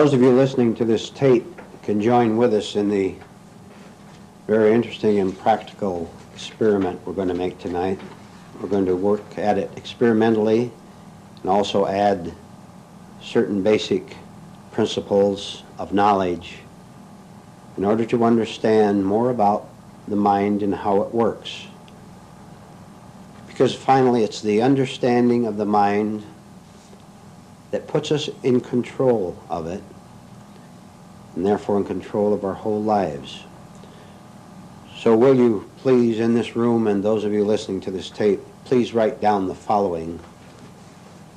Those of you listening to this tape can join with us in the very interesting and practical experiment we're going to make tonight. We're going to work at it experimentally and also add certain basic principles of knowledge in order to understand more about the mind and how it works. Because finally it's the understanding of the mind that puts us in control of it, and therefore in control of our whole lives. So will you please, in this room, and those of you listening to this tape, please write down the following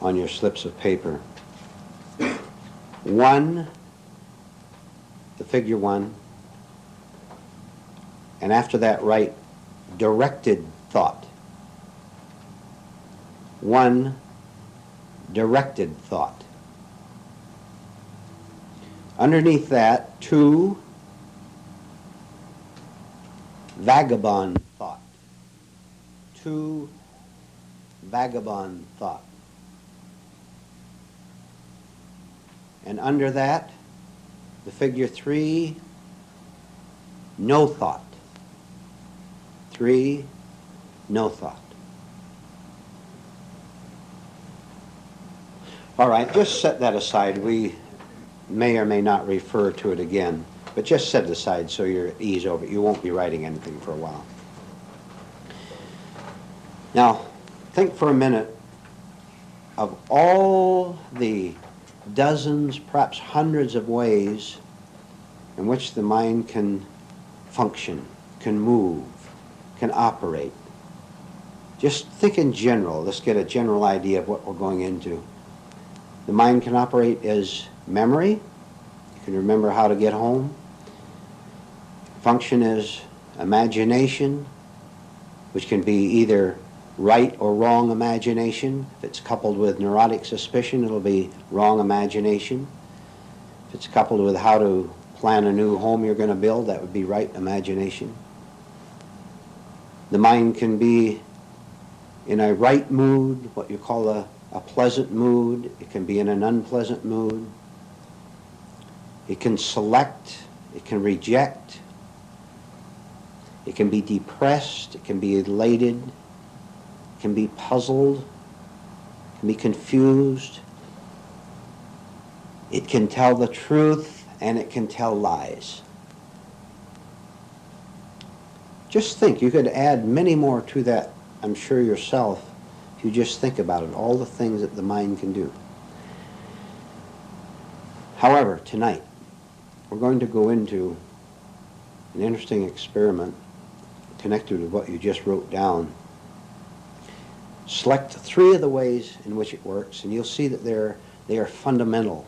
on your slips of paper. 1, the figure 1, and after that write directed thought. 1, directed thought. Underneath that, 2, vagabond thought. 2, vagabond thought. And under that, the figure 3, no thought. 3, no thought. All right, just set that aside. We may or may not refer to it again, but just set it aside so you're at ease over it. You won't be writing anything for a while. Now, think for a minute of all the dozens, perhaps hundreds of ways in which the mind can function, can move, can operate. Just think in general. Let's get a general idea of what we're going into. The mind can operate as memory. You can remember how to get home. Function as imagination, which can be either right or wrong imagination. If it's coupled with neurotic suspicion, it'll be wrong imagination. If it's coupled with how to plan a new home you're going to build, that would be right imagination. The mind can be in a right mood, what you call a pleasant mood. It can be in an unpleasant mood. It can select. It can reject. It can be depressed. It can be elated. It can be puzzled. It can be confused. It can tell the truth, and it can tell lies. Just think, you could add many more to that, I'm sure yourself, if you just think about it, all the things that the mind can do. However, tonight, we're going to go into an interesting experiment connected with what you just wrote down. Select 3 of the ways in which it works, and you'll see that they are fundamental.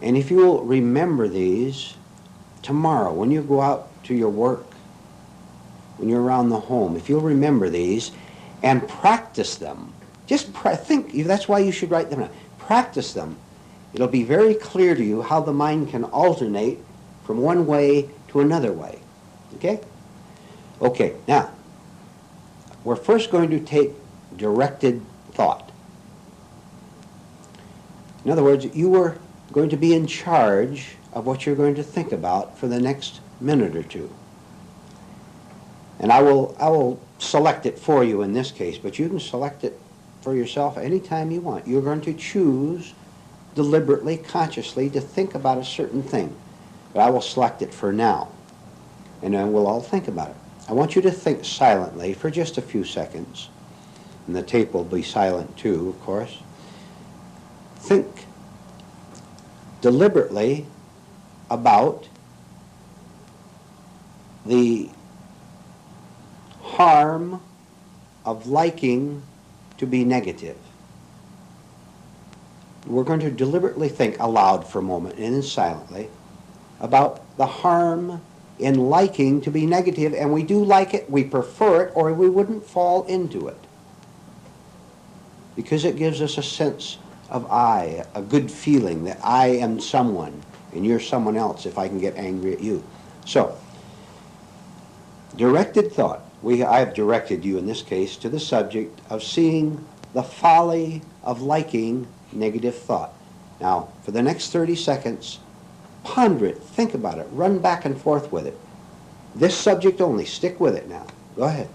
And if you'll remember these, tomorrow, when you go out to your work, when you're around the home, if you'll remember these and practice them, just think, that's why you should write them down. Practice them. It'll be very clear to you how the mind can alternate from one way to another way. Okay? Okay, now, we're first going to take directed thought. In other words, you are going to be in charge of what you're going to think about for the next minute or two. And I will select it for you in this case, but you can select it for yourself anytime you want. You're going to choose deliberately, consciously, to think about a certain thing. But I will select it for now, and then we'll all think about it. I want you to think silently for just a few seconds, and the tape will be silent too, of course. Think deliberately about the harm of liking to be negative. We're going to deliberately think aloud for a moment and then silently about the harm in liking to be negative, and we do like it, we prefer it, or we wouldn't fall into it. Because it gives us a sense of I, a good feeling that I am someone and you're someone else if I can get angry at you. So, directed thought. I have directed you in this case to the subject of seeing the folly of liking negative thought. Now, for the next 30 seconds, ponder it, think about it, run back and forth with it. This subject only, stick with it now. Go ahead.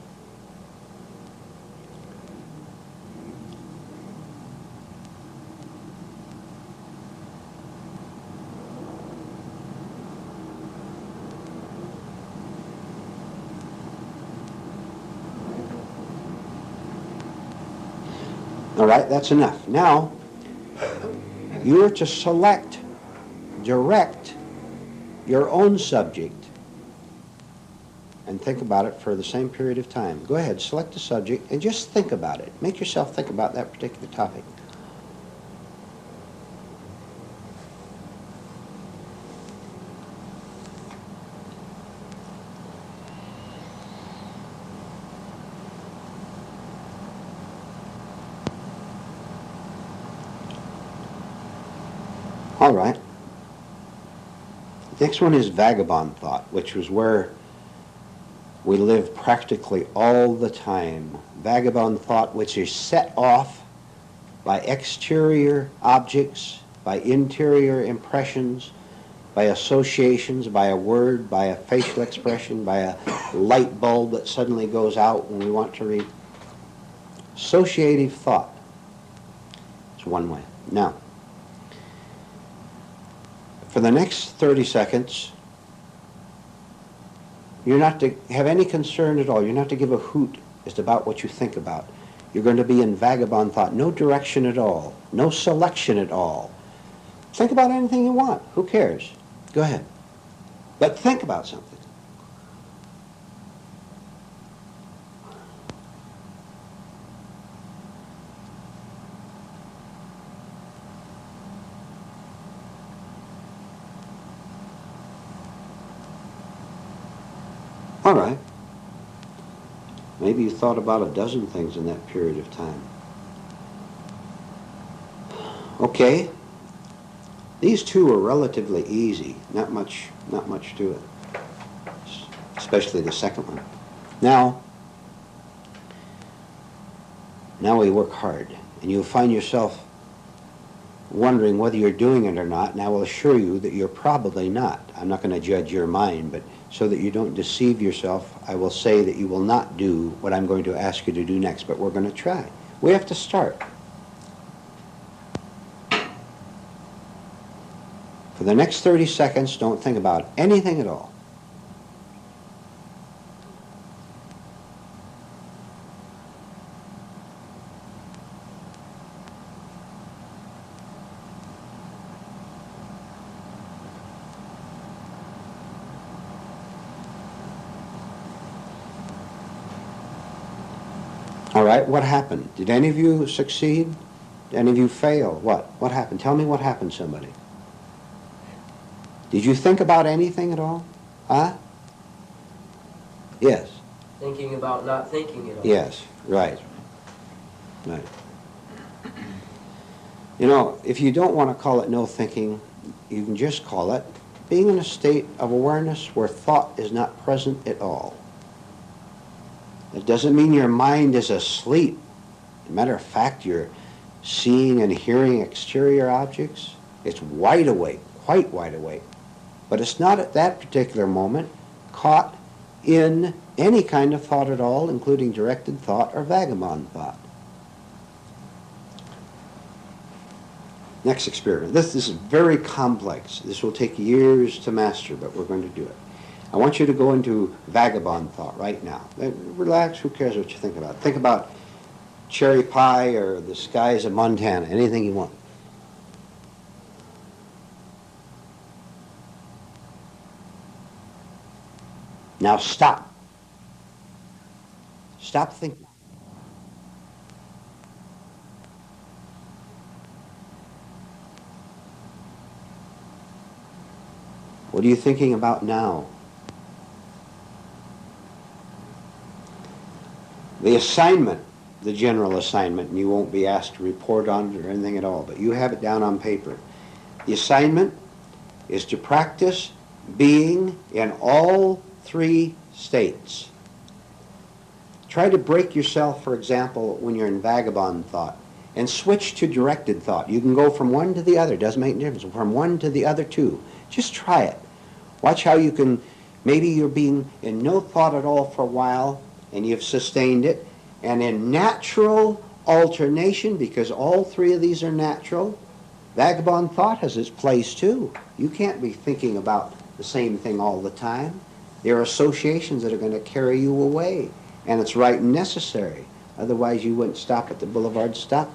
All right, that's enough. Now, you are to select, direct your own subject and think about it for the same period of time. Go ahead, select a subject and just think about it. Make yourself think about that particular topic. All right. Next one is Vagabond Thought, which was where we live practically all the time. Vagabond Thought, which is set off by exterior objects, by interior impressions, by associations, by a word, by a facial expression, by a light bulb that suddenly goes out when we want to read. Associative thought is one way. Now, for the next 30 seconds, you're not to have any concern at all. You're not to give a hoot as to about what you think about. You're going to be in vagabond thought. No direction at all. No selection at all. Think about anything you want. Who cares? Go ahead. But think about something. All right. Maybe you thought about a dozen things in that period of time. Okay. These two are relatively easy. Not much to it. Especially the second one. Now we work hard, and you'll find yourself wondering whether you're doing it or not, and I will assure you that you're probably not. I'm not going to judge your mind, but so that you don't deceive yourself, I will say that you will not do what I'm going to ask you to do next, but we're going to try. We have to start. For the next 30 seconds, don't think about anything at all. All right, what happened? Did any of you succeed? Did any of you fail? What? What happened? Tell me what happened, somebody. Did you think about anything at all? Huh? Yes. Thinking about not thinking at all. Yes, right. Right. You know, if you don't want to call it no thinking, you can just call it being in a state of awareness where thought is not present at all. It doesn't mean your mind is asleep. As a matter of fact, you're seeing and hearing exterior objects. It's wide awake, quite wide awake. But it's not at that particular moment caught in any kind of thought at all, including directed thought or vagabond thought. Next experiment. This is very complex. This will take years to master, but we're going to do it. I want you to go into vagabond thought right now. Relax, who cares what you think about? Think about cherry pie or the skies of Montana, anything you want. Now stop. Stop thinking. What are you thinking about now? The assignment, the general assignment, and you won't be asked to report on it or anything at all, but you have it down on paper. The assignment is to practice being in all three states. Try to break yourself, for example, when you're in vagabond thought. and switch to directed thought. You can go from one to the other. Doesn't make any difference. From one to the other too. Just try it. Watch how you can, maybe you're being in no thought at all for a while, and you've sustained it, and in natural alternation, because all three of these are natural, vagabond thought has its place too. You can't be thinking about the same thing all the time. There are associations that are going to carry you away, and it's right and necessary. Otherwise, you wouldn't stop at the boulevard stop.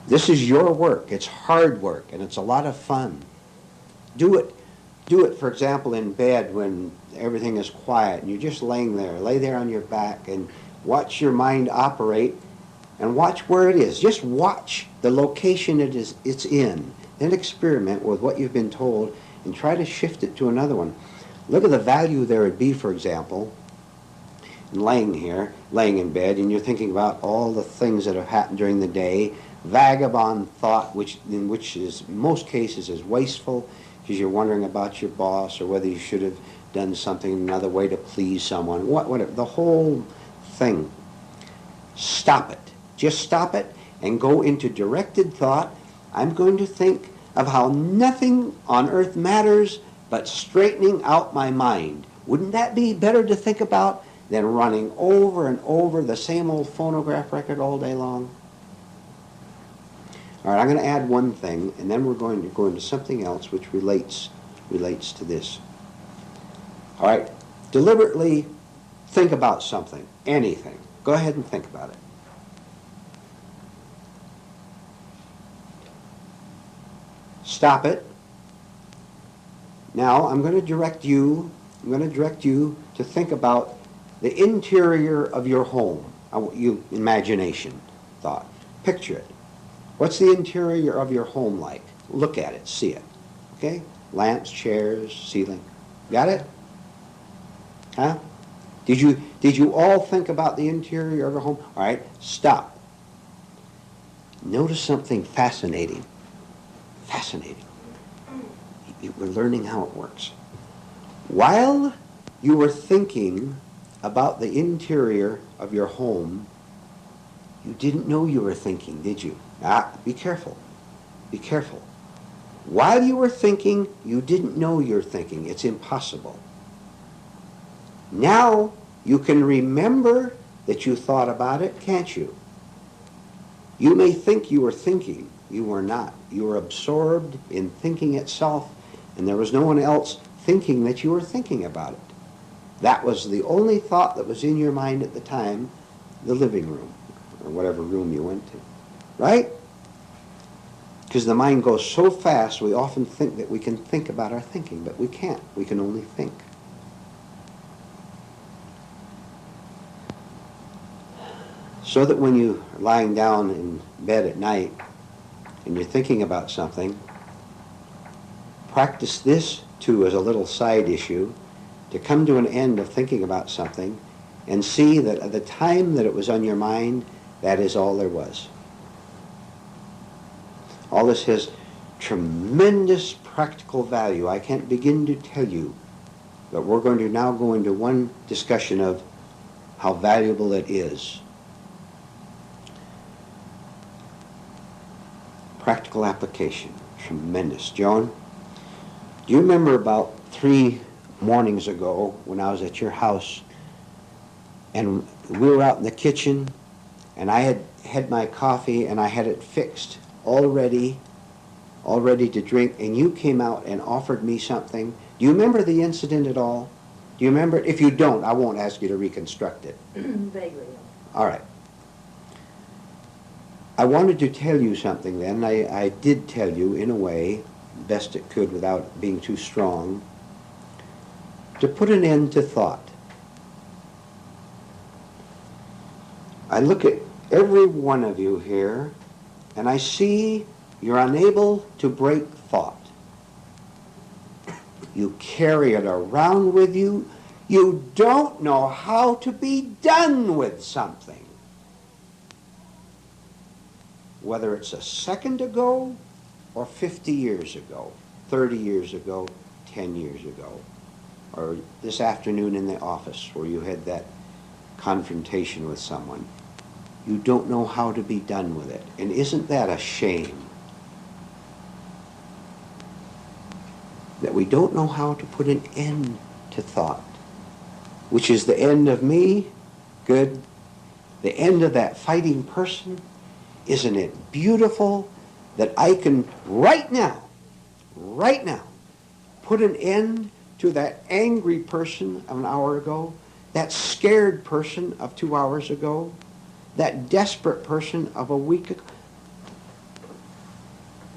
This is your work. It's hard work, and it's a lot of fun. Do it. Do it, for example, in bed when everything is quiet and you're just laying there. Lay there on your back and watch your mind operate and watch where it is. Just watch the location it's in. Then experiment with what you've been told and try to shift it to another one. Look at the value there would be, for example, in laying in bed, and you're thinking about all the things that have happened during the day. Vagabond thought, which in most cases is wasteful, because you're wondering about your boss or whether you should have done something another way to please someone. Whatever, the whole thing. Stop it. Just stop it and go into directed thought. I'm going to think of how nothing on earth matters but straightening out my mind. Wouldn't that be better to think about than running over and over the same old phonograph record all day long? All right, I'm going to add one thing, and then we're going to go into something else which relates to this. All right, deliberately think about something, anything. Go ahead and think about it. Stop it. Now I'm going to direct you to think about the interior of your home. Imagination, thought. Picture it. What's the interior of your home like? Look at it, see it. Okay? Lamps, chairs, ceiling. Got it? Huh? Did you all think about the interior of your home? All right, stop. Notice something fascinating. Fascinating. We're learning how it works. While you were thinking about the interior of your home, you didn't know you were thinking, did you? Be careful. Be careful. While you were thinking, you didn't know you're thinking. It's impossible. Now you can remember that you thought about it, can't you? You may think you were thinking. You were not. You were absorbed in thinking itself, and there was no one else thinking that you were thinking about it. That was the only thought that was in your mind at the time, the living room, or whatever room you went to. Right? Because the mind goes so fast, we often think that we can think about our thinking, but we can't. We can only think. So that when you're lying down in bed at night and you're thinking about something, practice this too as a little side issue, to come to an end of thinking about something and see that at the time that it was on your mind, that is all there was. All this has tremendous practical value. I can't begin to tell you, but we're going to now go into one discussion of how valuable it is. Practical application, tremendous. Joan, do you remember about 3 mornings ago when I was at your house and we were out in the kitchen and I had had my coffee and I had it fixed all ready to drink, and you came out and offered me something? Do you remember the incident at all? Do you remember it? If you don't, I won't ask you to reconstruct it. Vaguely. All right. I wanted to tell you something then. I did tell you in a way, best it could without being too strong, to put an end to thought. I look at every one of you here and I see you're unable to break thought. You carry it around with you. You don't know how to be done with something. Whether it's a second ago or 50 years ago, 30 years ago, 10 years ago, or this afternoon in the office where you had that confrontation with someone. you don't know how to be done with it. And isn't that a shame? That we don't know how to put an end to thought, which is the end of me, good, the end of that fighting person. Isn't it beautiful that I can right now, put an end to that angry person of an hour ago, that scared person of 2 hours ago, that desperate person of a week ago?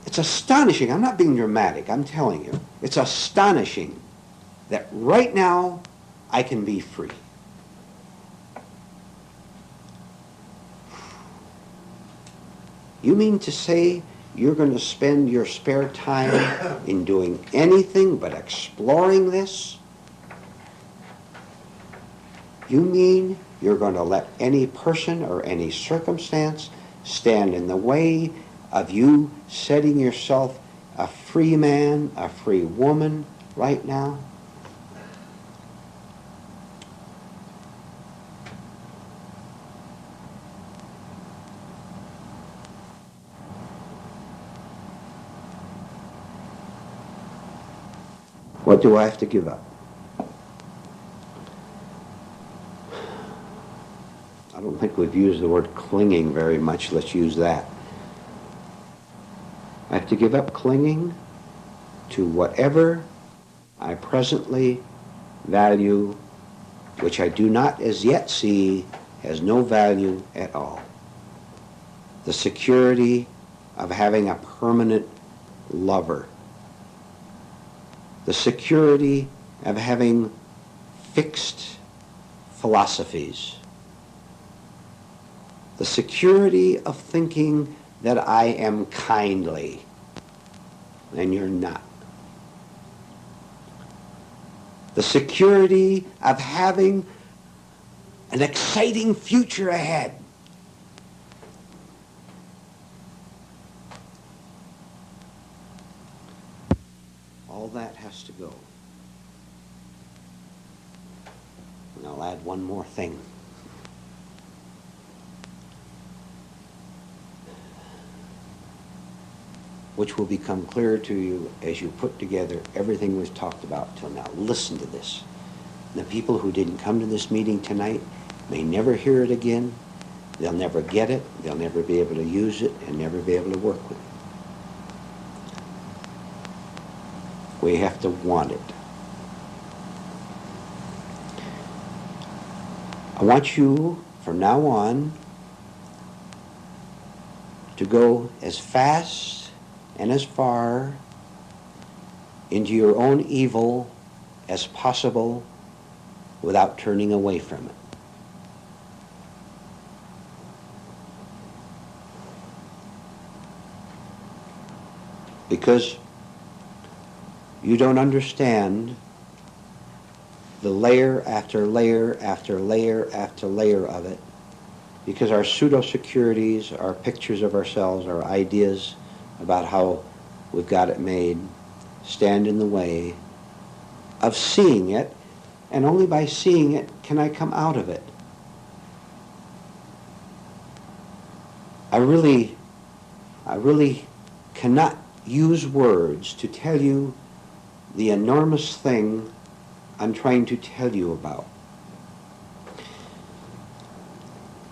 It's astonishing. I'm not being dramatic. I'm telling you. It's astonishing that right now I can be free. You mean to say you're going to spend your spare time in doing anything but exploring this? You mean you're going to let any person or any circumstance stand in the way of you setting yourself a free man, a free woman right now? What do I have to give up? I don't think we've used the word clinging very much. Let's use that. I have to give up clinging to whatever I presently value, which I do not as yet see has no value at all. The security of having a permanent lover. The security of having fixed philosophies. The security of thinking that I am kindly, and you're not. The security of having an exciting future ahead. All that has to go. And I'll add one more thing. Which will become clearer to you as you put together everything we've talked about till now. Listen to this. The people who didn't come to this meeting tonight may never hear it again. They'll never get it. They'll never be able to use it and never be able to work with it. We have to want it. I want you, from now on, to go as fast and as far into your own evil as possible without turning away from it. Because you don't understand the layer after layer after layer after layer of it, because our pseudo-securities, our pictures of ourselves, our ideas about how we've got it made, stand in the way of seeing it, and only by seeing it can I come out of it. I really cannot use words to tell you the enormous thing I'm trying to tell you about.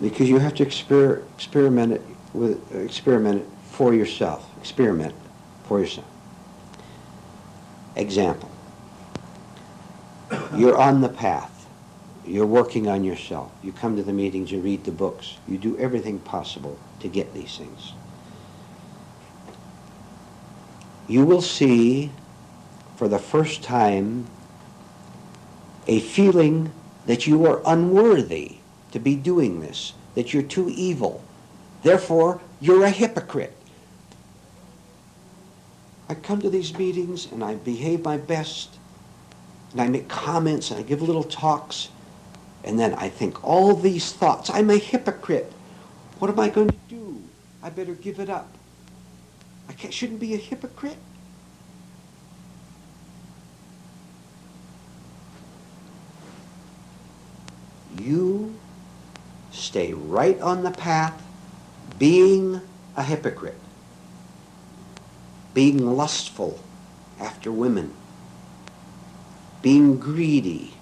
Because you have to experiment it for yourself. Experiment for yourself. Example. You're on the path. You're working on yourself. You come to the meetings, you read the books. You do everything possible to get these things. You will see for the first time a feeling that you are unworthy to be doing this, that you're too evil. Therefore, you're a hypocrite. I come to these meetings and I behave my best, and I make comments and I give little talks, and then I think all these thoughts. I'm a hypocrite. What am I going to do? I better give it up. Shouldn't be a hypocrite. You stay right on the path, being a hypocrite, being lustful after women, being greedy,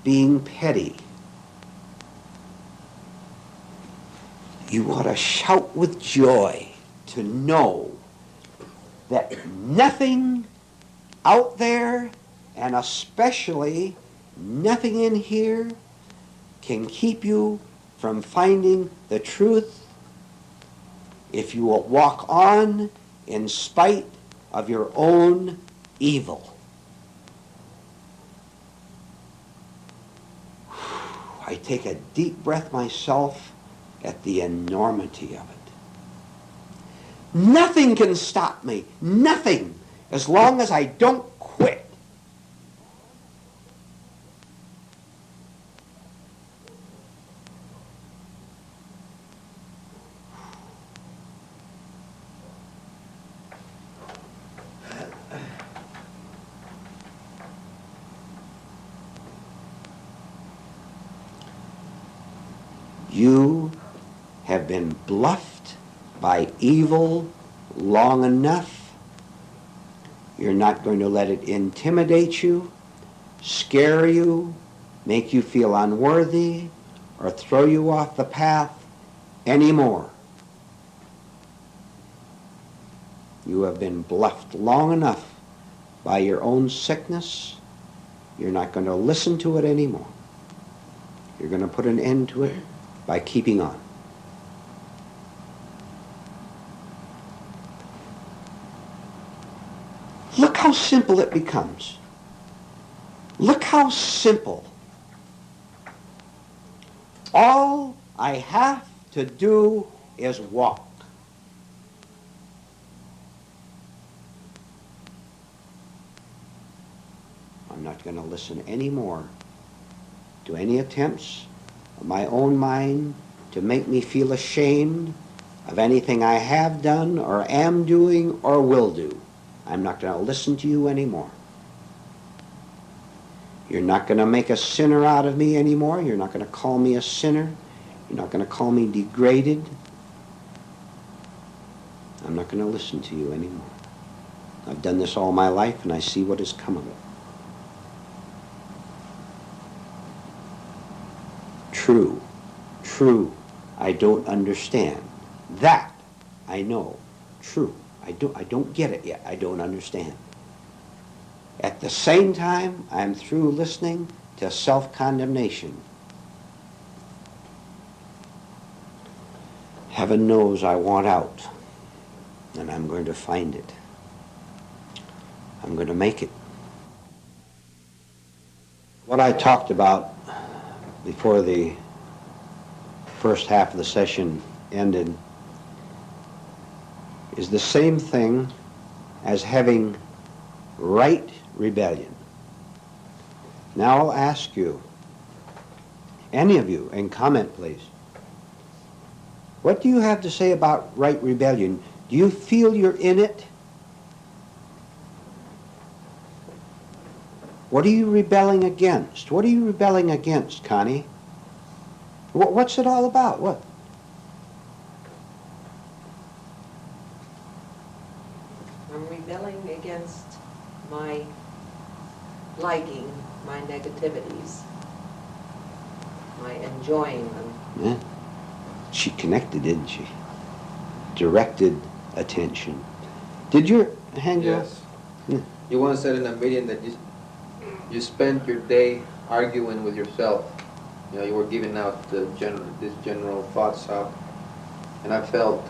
being petty. You ought to shout with joy to know that nothing out there, and especially nothing in here, can keep you from finding the truth if you will walk on in spite of your own evil. I take a deep breath myself at the enormity of it. Nothing can stop me. Nothing. As long as I don't quit. You have been bluffed by evil long enough. You're not going to let it intimidate you, scare you, make you feel unworthy, or throw you off the path anymore. You have been bluffed long enough by your own sickness. You're not going to listen to it anymore. You're going to put an end to it by keeping on. Look how simple it becomes. Look how simple. All I have to do is walk. I'm not going to listen anymore to any attempts of my own mind to make me feel ashamed of anything I have done or am doing or will do. I'm not going to listen to you anymore. You're not going to make a sinner out of me anymore. You're not going to call me a sinner. You're not going to call me degraded. I'm not going to listen to you anymore. I've done this all my life, and I see what has come of it. True, I don't understand. That I know. True, I don't get it yet. I don't understand. At the same time, I'm through listening to self-condemnation. Heaven knows I want out, and I'm going to find it. I'm going to make it. What I talked about before the first half of the session ended is the same thing as having right rebellion. Now I'll ask you, any of you, and comment please, what do you have to say about right rebellion? Do you feel you're in it? What are you rebelling against? What are you rebelling against, Connie? What's it all about? What? I'm rebelling against my liking my negativities, my enjoying them. Yeah. She connected, didn't she? Directed attention. Did your hand go? Yes. You once said in a meeting that you spent your day arguing with yourself. You know, you were giving out this general thoughts out, and I felt,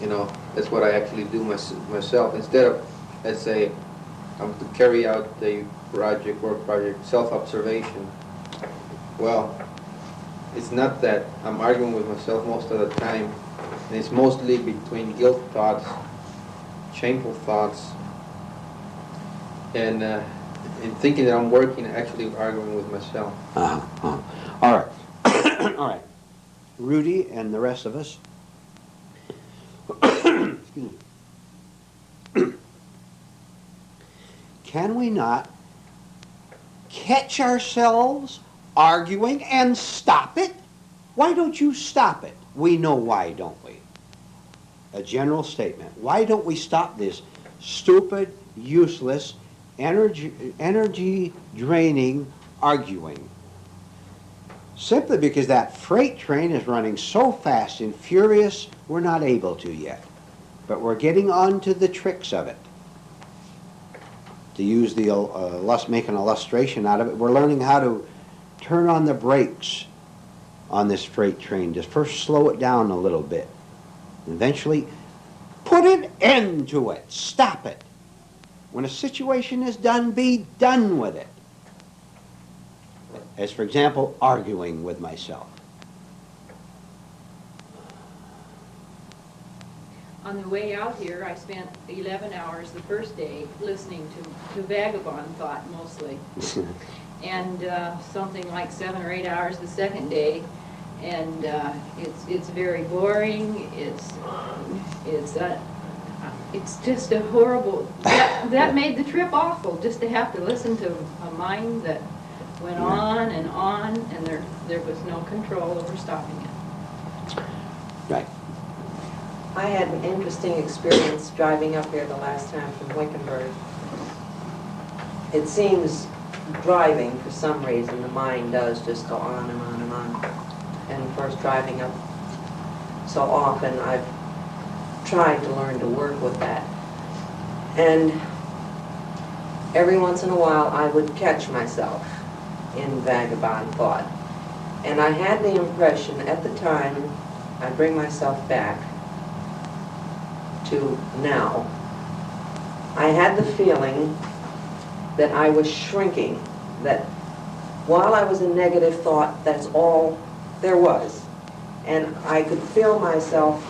you know, that's what I actually do myself. Instead of, let's say, to carry out the work project, self-observation. Well, it's not that I'm arguing with myself most of the time, and it's mostly between guilt thoughts, shameful thoughts, and thinking that I'm working, actually arguing with myself. All right. All right. Rudy and the rest of us. Excuse me. Can we not catch ourselves arguing and stop it? Why don't you stop it? We know why, don't we? A general statement. Why don't we stop this stupid, useless, energy draining arguing? Simply because that freight train is running so fast and furious, we're not able to yet. But we're getting on to the tricks of it. To use the, make an illustration out of it, we're learning how to turn on the brakes on this freight train. Just first slow it down a little bit. Eventually, put an end to it. Stop it. When a situation is done, be done with it. As, for example, arguing with myself. On the way out here, I spent 11 hours the first day listening to Vagabond Thought mostly, and something like 7 or 8 hours the second day, and it's very boring. It's just a horrible. That made the trip awful. Just to have to listen to a mind that went on, and there was no control over stopping it. Right. I had an interesting experience driving up here the last time from Wickenburg. It seems driving, for some reason, the mind does just go on and on and on. And of course, driving up so often, I've tried to learn to work with that. And every once in a while, I would catch myself in Vagabond Thought. And I had the impression at the time, I bring myself back to now, I had the feeling that I was shrinking, that while I was in negative thought, that's all there was. And I could feel myself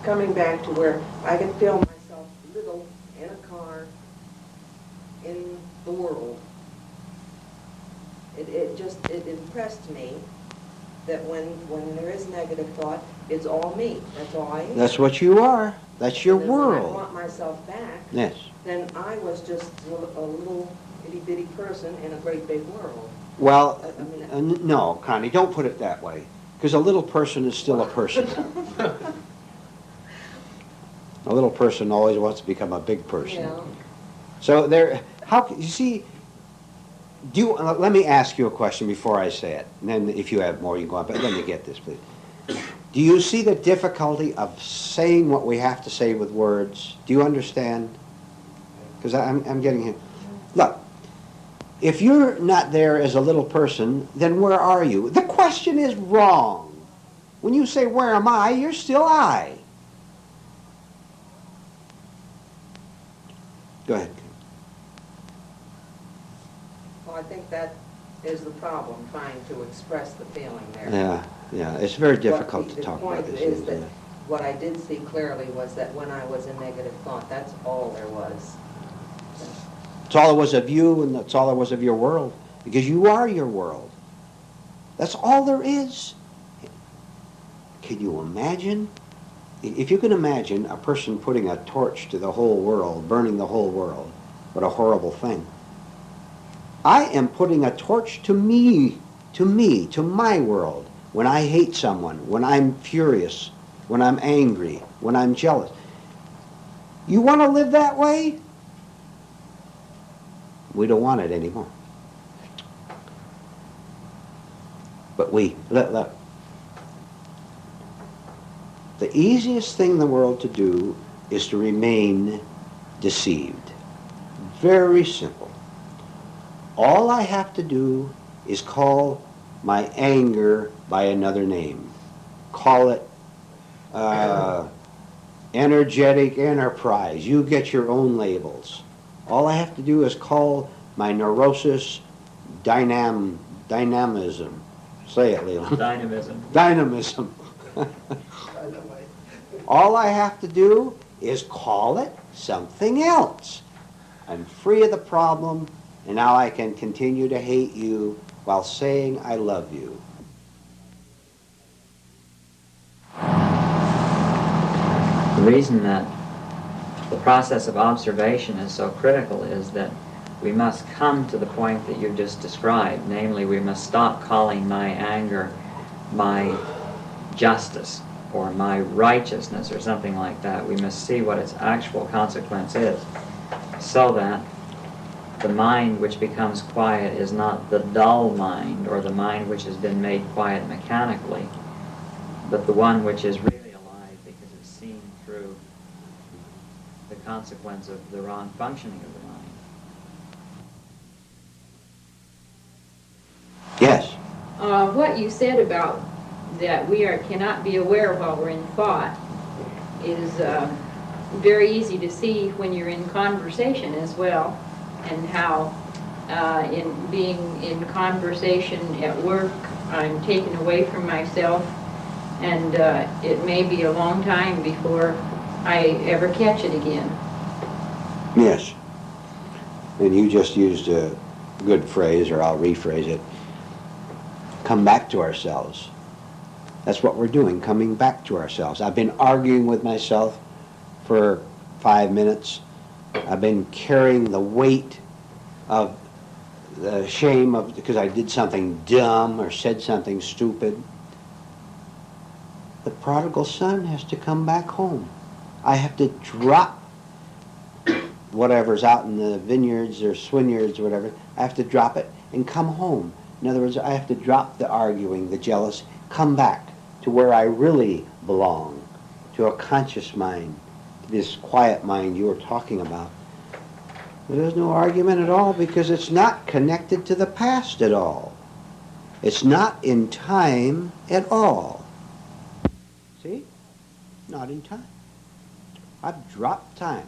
coming back to where I could feel myself little in a car, in the world. It impressed me that when there is negative thought, it's all me. That's all I am. That's what you are. That's your And then when I world. want myself back, Yes. then I was just a little itty-bitty person in a great big world. Well, I mean, no, Connie, don't put it that way. Because a little person is still a person. A little person always wants to become a big person. Yeah. So you see, let me ask you a question before I say it. And then if you have more, you can go on. But let me get this, please. Do you see the difficulty of saying what we have to say with words? Do you understand? Because I'm getting here. Look, if you're not there as a little person, then where are you? The question is wrong. When you say, where am I, you're still I. Go ahead. Well, I think that is the problem, trying to express the feeling there. Yeah, it's very difficult to talk about The this. point is isn't that it? what I did see clearly was that when I was in negative thought, that's all there was. It's all there was of you, and that's all there was of your world. Because you are your world. That's all there is. Can you imagine? If you can imagine a person putting a torch to the whole world, burning the whole world, what a horrible thing. I am putting a torch to me, to my world. When I hate someone, when I'm furious, when I'm angry, when I'm jealous. You want to live that way? We don't want it anymore. But look. The easiest thing in the world to do is to remain deceived. Very simple. All I have to do is call my anger by another name. Call it energetic enterprise. You get your own labels. All I have to do is call my neurosis dynamism. Say it, Leland. Dynamism. Dynamism. All I have to do is call it something else. I'm free of the problem, and now I can continue to hate you while saying I love you. The reason that the process of observation is so critical is that we must come to the point that you've just described. Namely, we must stop calling my anger my justice or my righteousness or something like that. We must see what its actual consequence is, so that the mind which becomes quiet is not the dull mind or the mind which has been made quiet mechanically, but the one which is really alive because it's seen through the consequence of the wrong functioning of the mind. Yes. What you said about that cannot be aware while we're in thought is very easy to see when you're in conversation as well, and how in being in conversation at work, I'm taken away from myself, and it may be a long time before I ever catch it again. Yes. And you just used a good phrase, or I'll rephrase it. Come back to ourselves. That's what we're doing, coming back to ourselves. I've been arguing with myself for 5 minutes. I've been carrying the weight of the shame of because I did something dumb or said something stupid. The prodigal son has to come back home. I have to drop whatever's out in the vineyards or swineyards or whatever. I have to drop it and come home. In other words, I have to drop the arguing, the jealous, come back to where I really belong, to a conscious mind, to this quiet mind you were talking about. There's no argument at all because it's not connected to the past at all. It's not in time at all. See? Not in time. I've dropped time.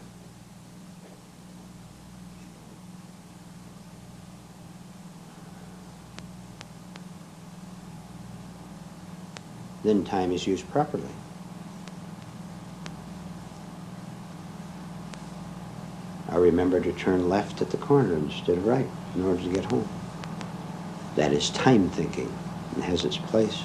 Then time is used properly. I remember to turn left at the corner instead of right in order to get home. That is time thinking and has its place.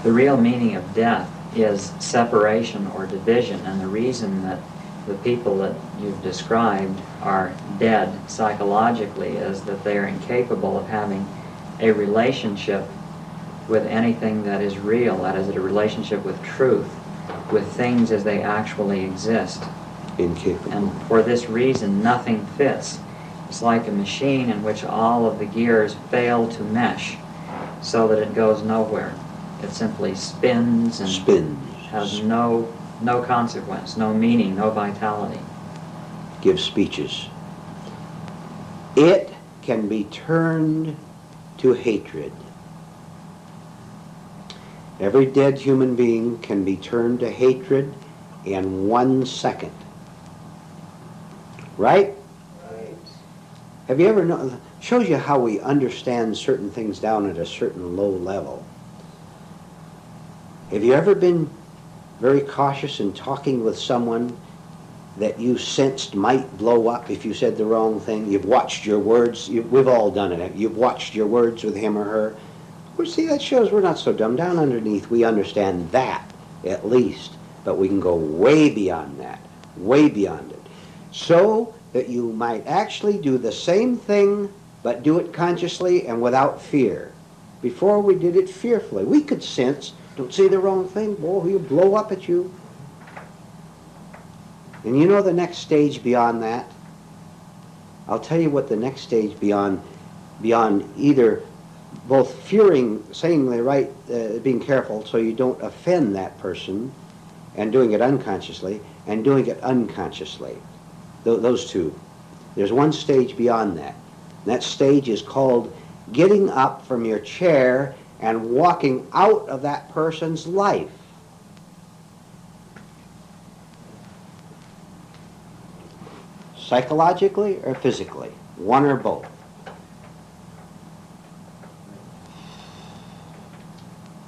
The real meaning of death is separation or division, and the reason that the people that you've described are dead psychologically is that they are incapable of having a relationship with anything that is real, that is, a relationship with truth, with things as they actually exist. Incapable. And for this reason, nothing fits. It's like a machine in which all of the gears fail to mesh so that it goes nowhere. It simply spins and has no consequence, no meaning, no vitality. Gives speeches. It can be turned to hatred. Every dead human being can be turned to hatred in 1 second. Right? Right. Have you ever known? Shows you how we understand certain things down at a certain low level. Have you ever been very cautious in talking with someone that you sensed might blow up if you said the wrong thing? You've watched your words. We've all done it. You've watched your words with him or her. Well, see, that shows we're not so dumb. Down underneath, we understand that, at least. But we can go way beyond that, way beyond it. So that you might actually do the same thing, but do it consciously and without fear. Before we did it fearfully. We could sense, don't say the wrong thing, boy, he'll blow up at you. And you know the next stage beyond that? I'll tell you what the next stage beyond either both fearing, saying the right, being careful so you don't offend that person, and doing it unconsciously, and doing it unconsciously. Those two. There's one stage beyond that. And that stage is called getting up from your chair and walking out of that person's life. Psychologically or physically, one or both.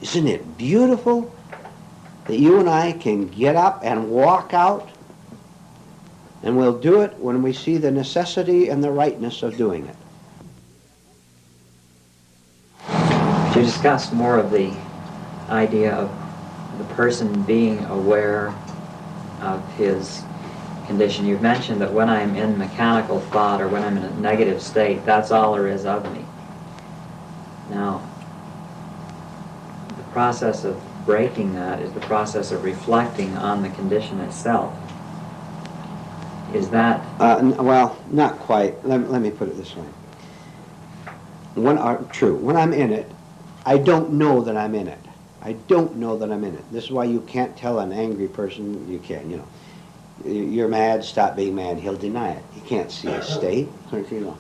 Isn't it beautiful that you and I can get up and walk out? And we'll do it when we see the necessity and the rightness of doing it. But you discuss more of the idea of the person being aware of his condition. You've mentioned that when I'm in mechanical thought or when I'm in a negative state, that's all there is of me. Now, the process of breaking that is the process of reflecting on the condition itself. Is that... Well, not quite. Let me put it this way. True, when I'm in it, I don't know that I'm in it. I don't know that I'm in it. This is why you can't tell an angry person, you can't, you know. You're mad, stop being mad, he'll deny it. He can't see his state. You know.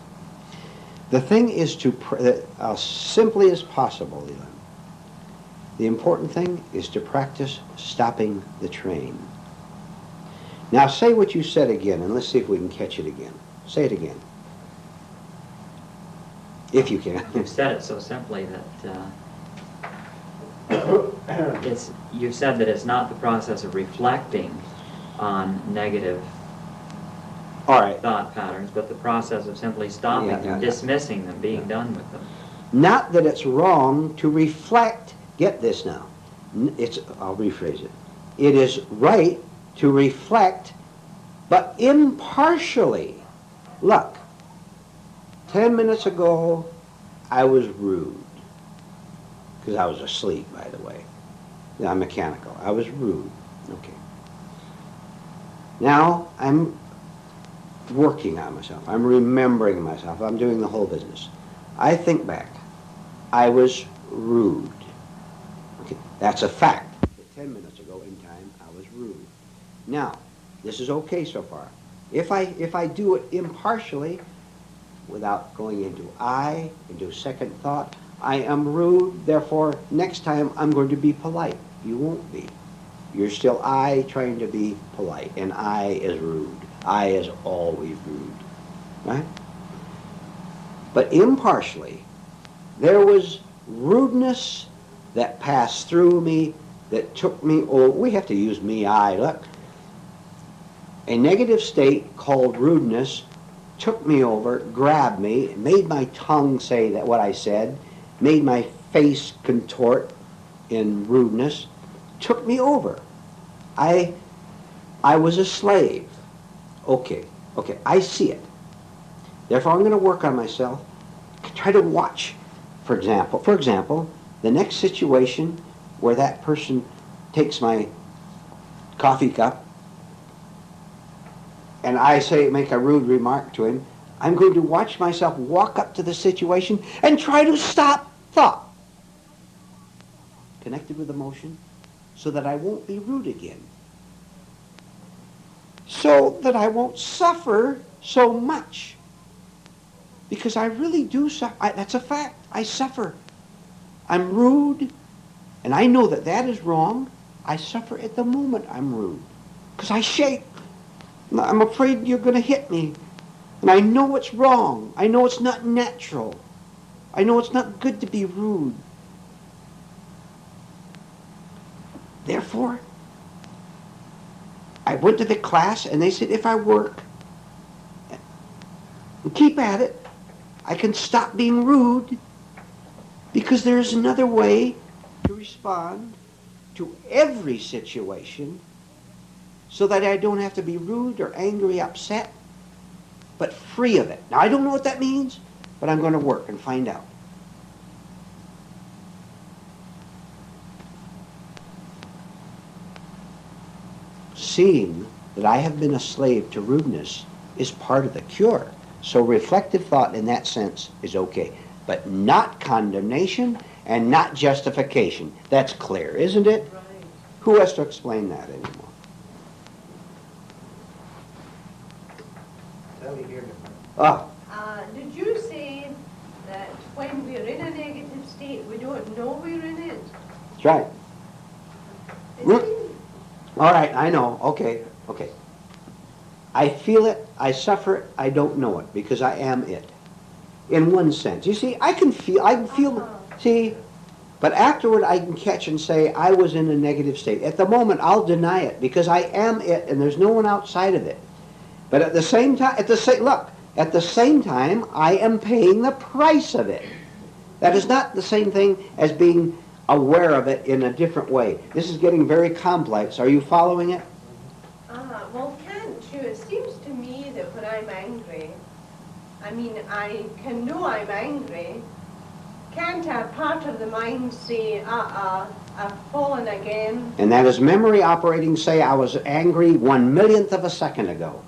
The thing is to, as simply as possible, Leland, the important thing is to practice stopping the train. Now say what you said again, and let's see if we can catch it again. Say it again. If you can. You've said it so simply that you've said that it's not the process of reflecting on negative All right. thought patterns, but the process of simply stopping them, dismissing them, being done with them. Not that it's wrong to reflect. Get this now. I'll rephrase it. It is right to reflect, but impartially. Look, 10 minutes ago, I was rude. Because I was asleep, by the way. I'm mechanical. I was rude. Okay. Now, I'm working on myself. I'm remembering myself. I'm doing the whole business. I think back. I was rude. Okay. That's a fact. 10 minutes ago in time, I was rude. Now, this is okay so far. If I do it impartially, without going into second thought, I am rude, therefore next time I'm going to be polite. You won't be. You're still I trying to be polite, and I is rude. I is always rude. Right? But impartially, there was rudeness that passed through me, that took me, we have to use me, I, look. A negative state called rudeness took me over, grabbed me, made my tongue say that what I said, made my face contort in rudeness, took me over. I was a slave. Okay, I see it. Therefore, I'm going to work on myself. Try to watch, for example, the next situation where that person takes my coffee cup and I make a rude remark to him, I'm going to watch myself walk up to the situation and try to stop thought, connected with emotion, so that I won't be rude again. So that I won't suffer so much. Because I really do suffer. That's a fact. I suffer. I'm rude, and I know that that is wrong. I suffer at the moment I'm rude. Because I shake. I'm afraid you're going to hit me. And I know it's wrong. I know it's not natural. I know it's not good to be rude. Therefore, I went to the class and they said if I work and keep at it, I can stop being rude because there's another way to respond to every situation so that I don't have to be rude or angry, upset, but free of it. Now, I don't know what that means, but I'm going to work and find out. Seeing that I have been a slave to rudeness is part of the cure. So reflective thought in that sense is okay, but not condemnation and not justification. That's clear, isn't it? Right. Who has to explain that anymore? Did you say that when we're in a negative state, we don't know we're in it? That's right. Is it? All right, I know. Okay. I feel it, I suffer it, I don't know it, because I am it. In one sense. You see, I can feel, see, but afterward I can catch and say, I was in a negative state. At the moment, I'll deny it, because I am it, and there's no one outside of it. But at the same time, at the same time, I am paying the price of it. That is not the same thing as being aware of it in a different way. This is getting very complex. Are you following it? Well, can't you? It seems to me that when I'm angry, I mean, I can know I'm angry. Can't a part of the mind say, I've fallen again? And that is memory operating, say, I was angry 1/1,000,000th of a second ago.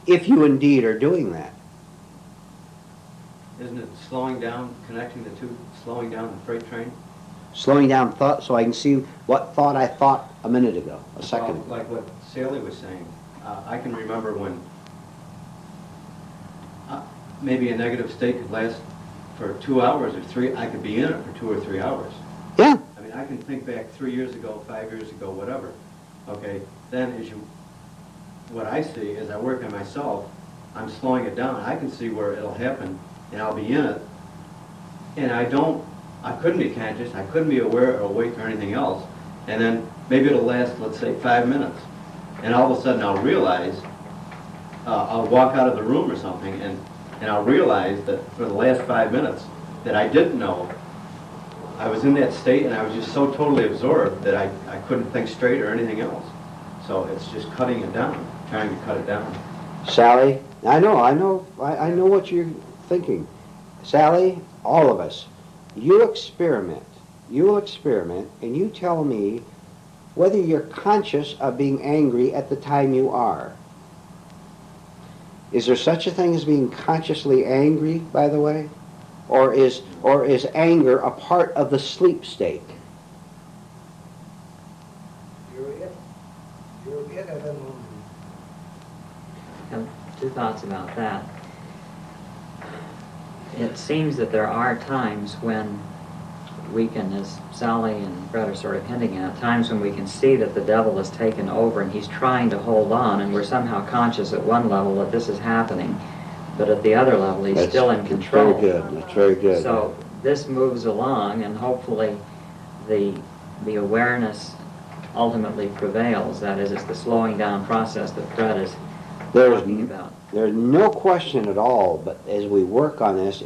If you indeed are doing that. Isn't it slowing down, connecting the two, slowing down the freight train? Slowing down thought so I can see what thought I thought a minute ago, a second Well, ago. like what Sally was saying, I can remember when maybe a negative state could last for 2 hours or 3, I could be in it for 2 or 3 hours. Yeah. I mean, I can think back 3 years ago, 5 years ago, whatever. Okay, then what I see as I work on myself, I'm slowing it down. I can see where it'll happen, and I'll be in it. And I couldn't be conscious, I couldn't be aware or awake or anything else. And then maybe it'll last, let's say, 5 minutes. And all of a sudden I'll realize, I'll walk out of the room or something, and I'll realize that for the last 5 minutes that I didn't know. I was in that state and I was just so totally absorbed that I couldn't think straight or anything else. So it's just cutting it down, trying to cut it down. Sally, I know what you're thinking. Sally, all of us, you will experiment, and you tell me whether you're conscious of being angry at the time you are. Is there such a thing as being consciously angry, by the way? Or is anger a part of the sleep state? I have two thoughts about that. It seems that there are times when we can, as Sally and Fred are sort of hinting at, times when we can see that the devil has taken over and he's trying to hold on, and we're somehow conscious at one level that this is happening, but at the other level he's still in control. That's very good. So this moves along, and hopefully the awareness ultimately prevails. That is, it's the slowing down process that Fred is talking about. There's no question at all, but as we work on this,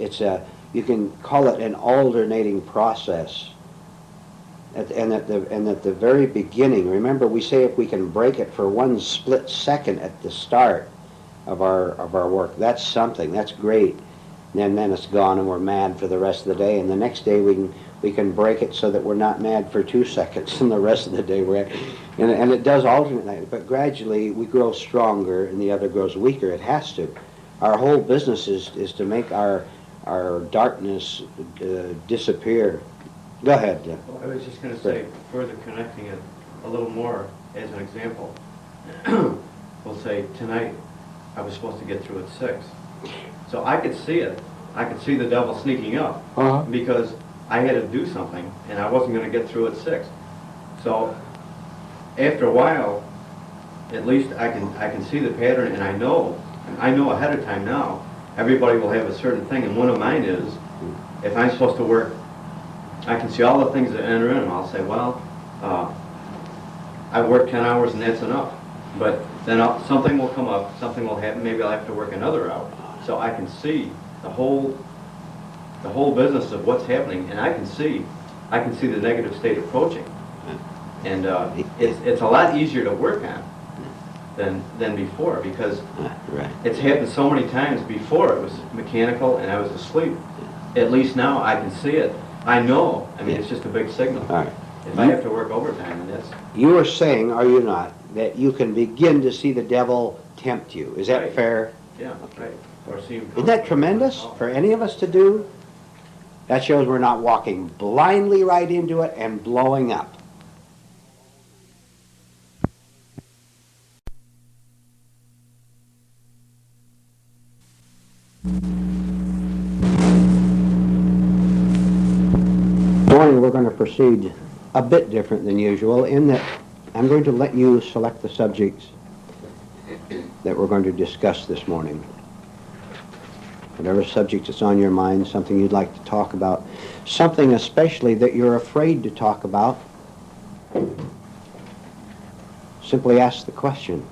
you can call it an alternating process. And at the very beginning, remember we say if we can break it for 1 split second at the start of our work, that's something, that's great. And then it's gone and we're mad for the rest of the day, and the next day we can break it so that we're not mad for 2 seconds, and the rest of the day and it does alternate, but gradually we grow stronger and the other grows weaker. It has to. Our whole business is to make our darkness disappear. Go ahead. Well, I was just going to say, further connecting it a little more as an example. We'll say tonight I was supposed to get through at 6. So I could see it. I could see the devil sneaking up because I had to do something and I wasn't going to get through at 6. So after a while, at least I can see the pattern, and I know ahead of time now, everybody will have a certain thing, and one of mine is, if I'm supposed to work, I can see all the things that enter in, and I'll say, well, I worked 10 hours and that's enough. But then something will come up, something will happen, maybe I'll have to work another hour. So I can see the whole business of what's happening, and I can see the negative state approaching. And it's a lot easier to work on than before, because it's happened so many times before. It was mechanical and I was asleep. At least now I can see it. I know. I mean, it's just a big signal. All right. If I have to work overtime, then that's... You are saying, are you not, that you can begin to see the devil tempt you. Is that Right. fair? Yeah, right. Or see him Isn't that tremendous for any of us to do? That shows we're not walking blindly right into it and blowing up. This morning we're going to proceed a bit different than usual in that I'm going to let you select the subjects that we're going to discuss this morning. Whatever subject is on your mind, something you'd like to talk about, something especially that you're afraid to talk about, simply ask the question.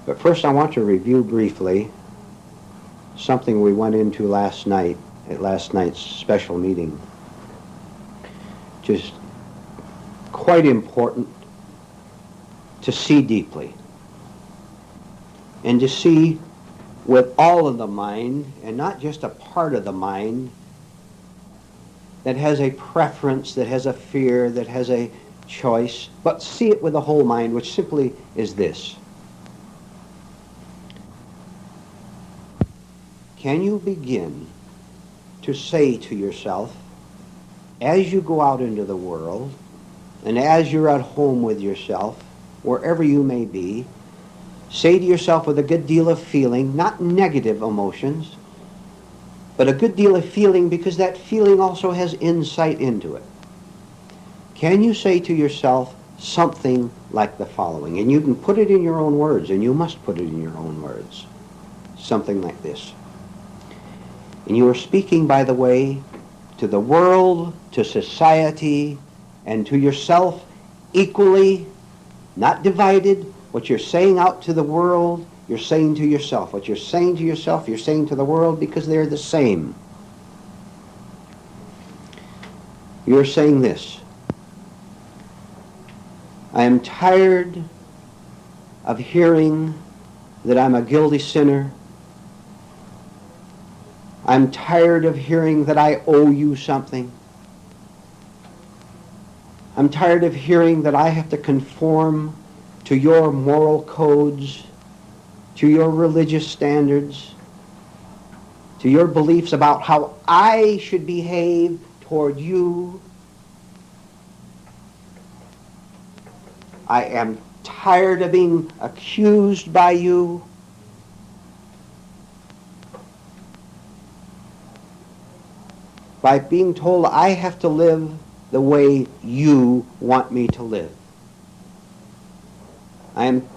But first I want to review briefly something we went into last night at last night's special meeting. Just quite important to see deeply and to see with all of the mind and not just a part of the mind that has a preference, that has a fear, that has a choice, but see it with the whole mind, which simply is this. Can you begin to say to yourself, as you go out into the world, and as you're at home with yourself, wherever you may be, say to yourself with a good deal of feeling, not negative emotions, but a good deal of feeling, because that feeling also has insight into it. Can you say to yourself something like the following? And you can put it in your own words, and you must put it in your own words. Something like this. And you are speaking, by the way, to the world, to society, and to yourself equally, not divided. What you're saying out to the world, you're saying to yourself. What you're saying to yourself, you're saying to the world, because they're the same. You're saying this: I am tired of hearing that I'm a guilty sinner. I'm tired of hearing that I owe you something. I'm tired of hearing that I have to conform to your moral codes, to your religious standards, to your beliefs about how I should behave toward you. I am tired of being accused by you. By being told I have to live the way you want me to live. I am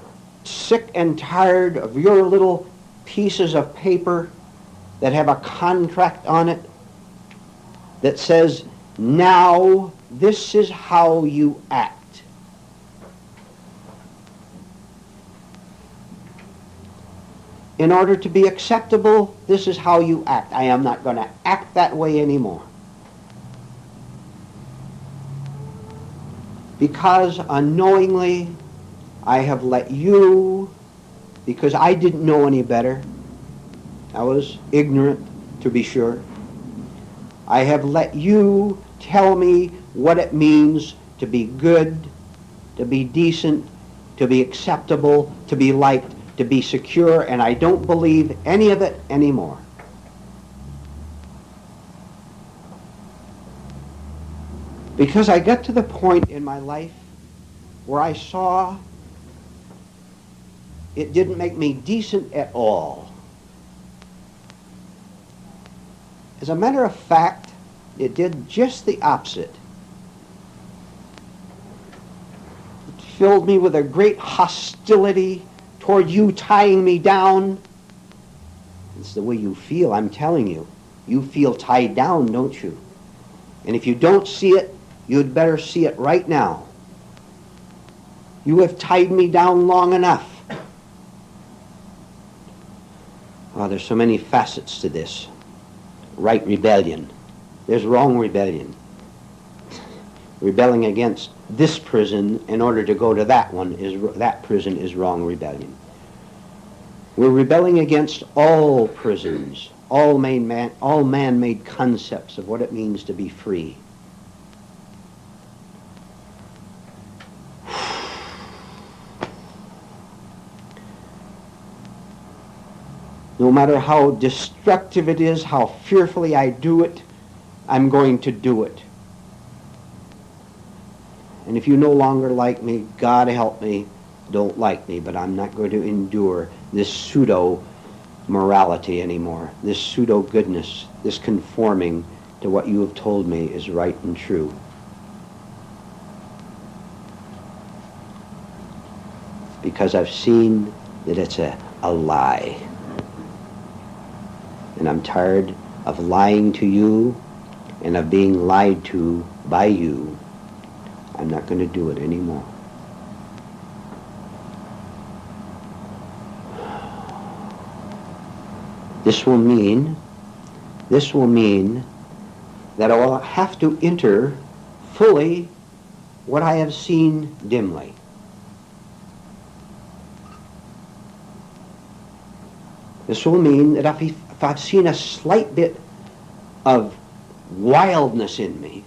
sick and tired of your little pieces of paper that have a contract on it that says, now this is how you act. In order to be acceptable, this is how you act. I am not going to act that way anymore. Because unknowingly, I have let you, because I didn't know any better, I was ignorant to be sure, I have let you tell me what it means to be good, to be decent, to be acceptable, to be liked, to be secure, and I don't believe any of it anymore. Because I got to the point in my life where I saw it didn't make me decent at all. As a matter of fact, it did just the opposite. It filled me with a great hostility toward you tying me down. It's the way you feel, I'm telling you. You feel tied down, don't you? And if you don't see it, you'd better see it right now. You have tied me down long enough. Oh, there's so many facets to this. Right rebellion. There's wrong rebellion. Rebelling against this prison in order to go to that prison is wrong rebellion. We're rebelling against all prisons, all man-made concepts of what it means to be free. No matter how destructive it is, how fearfully I do it, I'm going to do it. And if you no longer like me, God help me, don't like me, but I'm not going to endure this pseudo-morality anymore, this pseudo-goodness, this conforming to what you have told me is right and true. Because I've seen that it's a lie. And I'm tired of lying to you and of being lied to by you. I'm not going to do it anymore. This will mean this will mean that I will have to enter fully what I have seen dimly. This will mean that if I've seen a slight bit of wildness in me,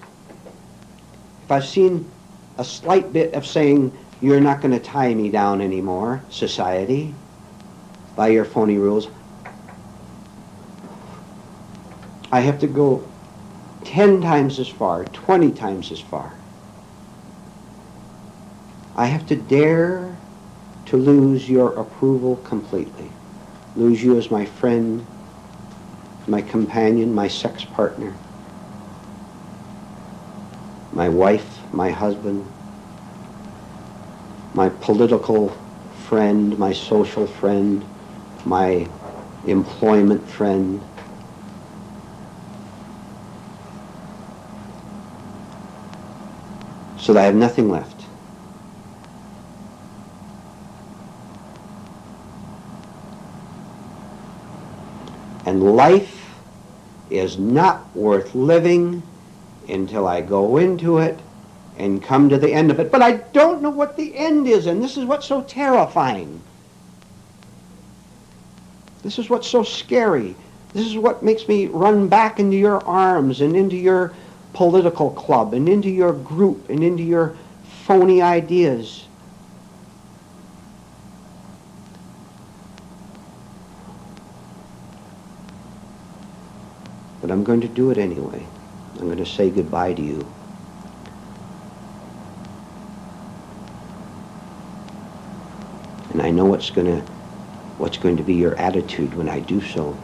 if I've seen a slight bit of saying, you're not going to tie me down anymore, society, by your phony rules, I have to go 10 times as far, 20 times as far. I have to dare to lose your approval completely. Lose you as my friend, my companion, my sex partner, my wife, my husband, my political friend, my social friend, my employment friend. So that I have nothing left. And life is not worth living until I go into it and come to the end of it. But I don't know what the end is, and this is what's so terrifying. This is what's so scary. This is what makes me run back into your arms and into your political club and into your group and into your phony ideas. But I'm going to do it anyway. I'm going to say goodbye to you. And I know what's going to be your attitude when I do so.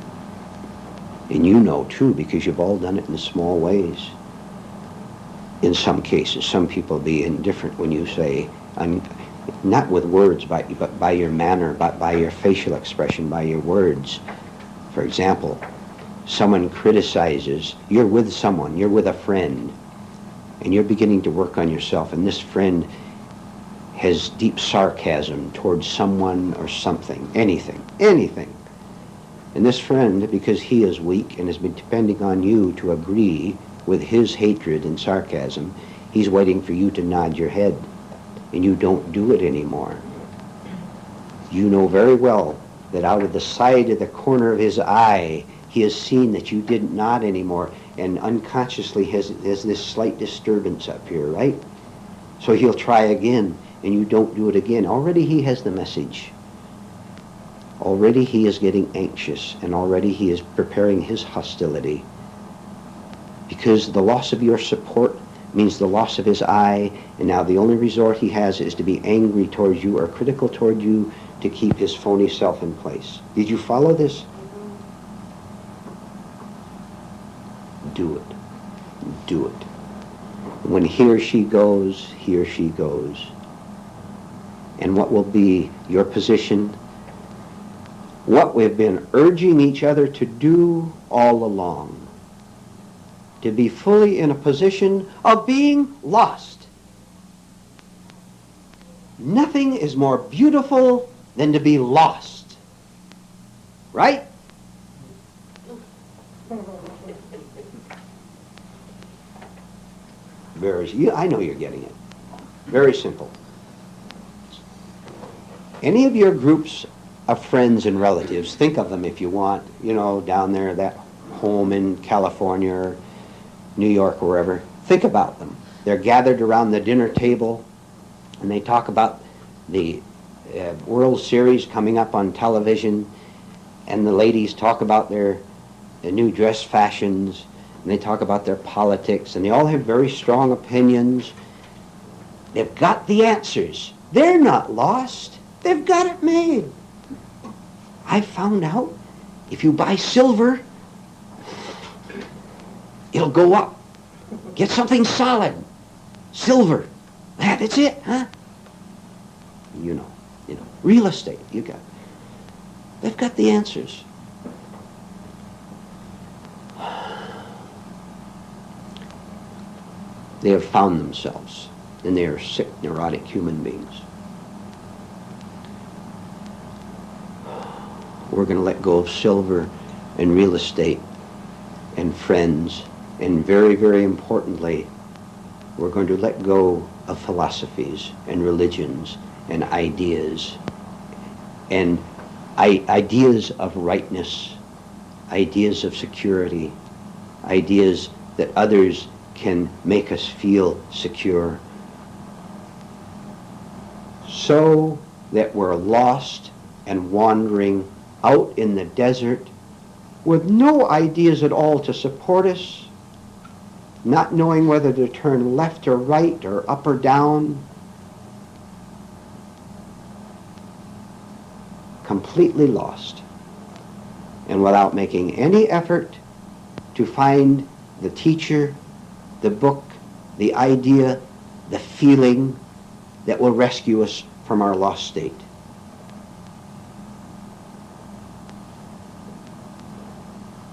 And you know too, because you've all done it in small ways. In some cases, some people be indifferent when you say, not with words, but by your manner, but by your facial expression, by your words. For example, someone criticizes, you're with someone, you're with a friend, and you're beginning to work on yourself, and this friend has deep sarcasm towards someone or something, anything. And this friend, because he is weak and has been depending on you to agree with his hatred and sarcasm, he's waiting for you to nod your head, and you don't do it anymore. You know very well that out of the side of the corner of his eye, he has seen that you didn't nod anymore, and unconsciously has this slight disturbance up here, right? So he'll try again, and you don't do it again. Already he has the message. Already he is getting anxious, and already he is preparing his hostility. Because the loss of your support means the loss of his eye, and now the only resort he has is to be angry towards you or critical toward you to keep his phony self in place. Did you follow this? Do it. Do it. When he or she goes, he or she goes. And what will be your position? What we've been urging each other to do all along. To be fully in a position of being lost. Nothing is more beautiful than to be lost. Right? I know you're getting it. Very simple. Any of your groups of friends and relatives, think of them if you want, down there, that home in California or New York or wherever. Think about them. They're gathered around the dinner table and they talk about the World Series coming up on television, and the ladies talk about their new dress fashions, and they talk about their politics, and they all have very strong opinions. They've got the answers. They're not lost. They've got it made. I found out if you buy silver, it'll go up. Get something solid. Silver. That's it, huh? You know. Real estate, they've got the answers. They have found themselves, and they are sick, neurotic human beings. We're going to let go of silver and real estate and friends, and very, very importantly, we're going to let go of philosophies and religions and ideas and ideas of rightness, ideas of security, ideas that others can make us feel secure, so that we're lost and wandering out in the desert with no ideas at all to support us, not knowing whether to turn left or right or up or down, completely lost, and without making any effort to find the teacher, the book, the idea, the feeling that will rescue us from our lost state.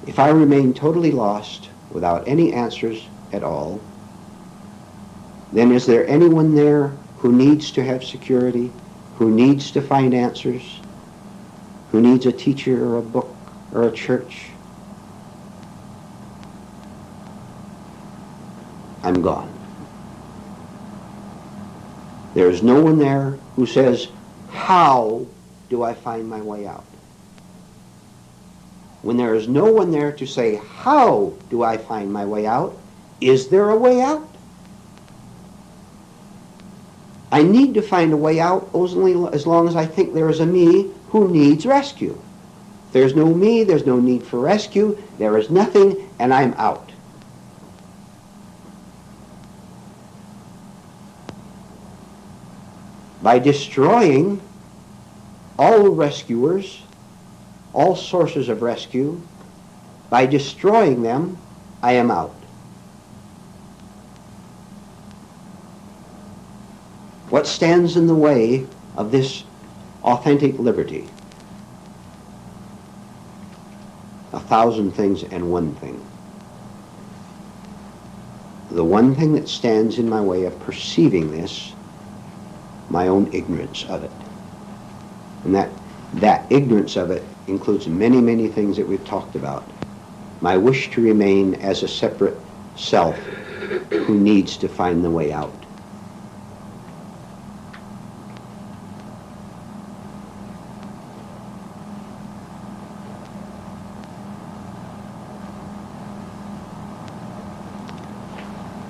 If I remain totally lost without any answers at all, then is there anyone there who needs to have security, who needs to find answers, who needs a teacher or a book or a church? I'm gone. There is no one there who says, how do I find my way out? When there is no one there to say, how do I find my way out? Is there a way out? I need to find a way out only as long as I think there is a me who needs rescue. If there's no me, there's no need for rescue, there is nothing, and I'm out. By destroying all rescuers, all sources of rescue, by destroying them, I am out. What stands in the way of this authentic liberty? 1,000 things and one thing. The one thing that stands in my way of perceiving this, my own ignorance of it. And that ignorance of it includes many, many things that we've talked about. My wish to remain as a separate self who needs to find the way out.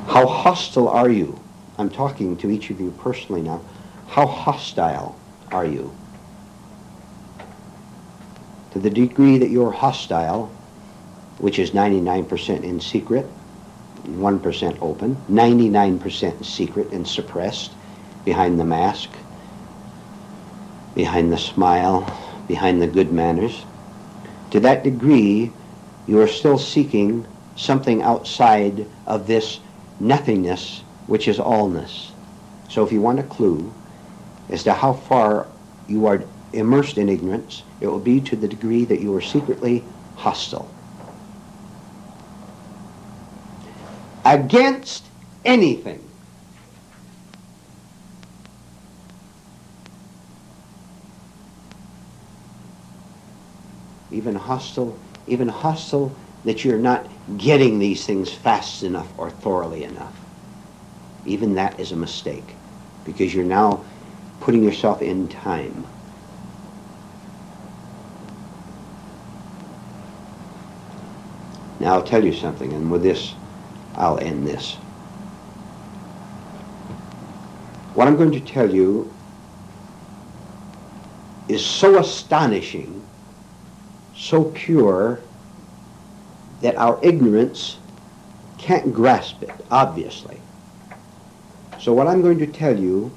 How hostile are you? I'm talking to each of you personally now. How hostile are you? To the degree that you're hostile, which is 99% in secret, 1% open, 99% secret and suppressed, behind the mask, behind the smile, behind the good manners. To that degree, you are still seeking something outside of this nothingness, which is allness. So if you want a clue as to how far you are immersed in ignorance, it will be to the degree that you are secretly hostile against anything. Even hostile that you're not getting these things fast enough or thoroughly enough. Even that is a mistake, because you're now putting yourself in time. Now I'll tell you something, and with this, I'll end this. What I'm going to tell you is so astonishing, so pure, that our ignorance can't grasp it, obviously. So what I'm going to tell you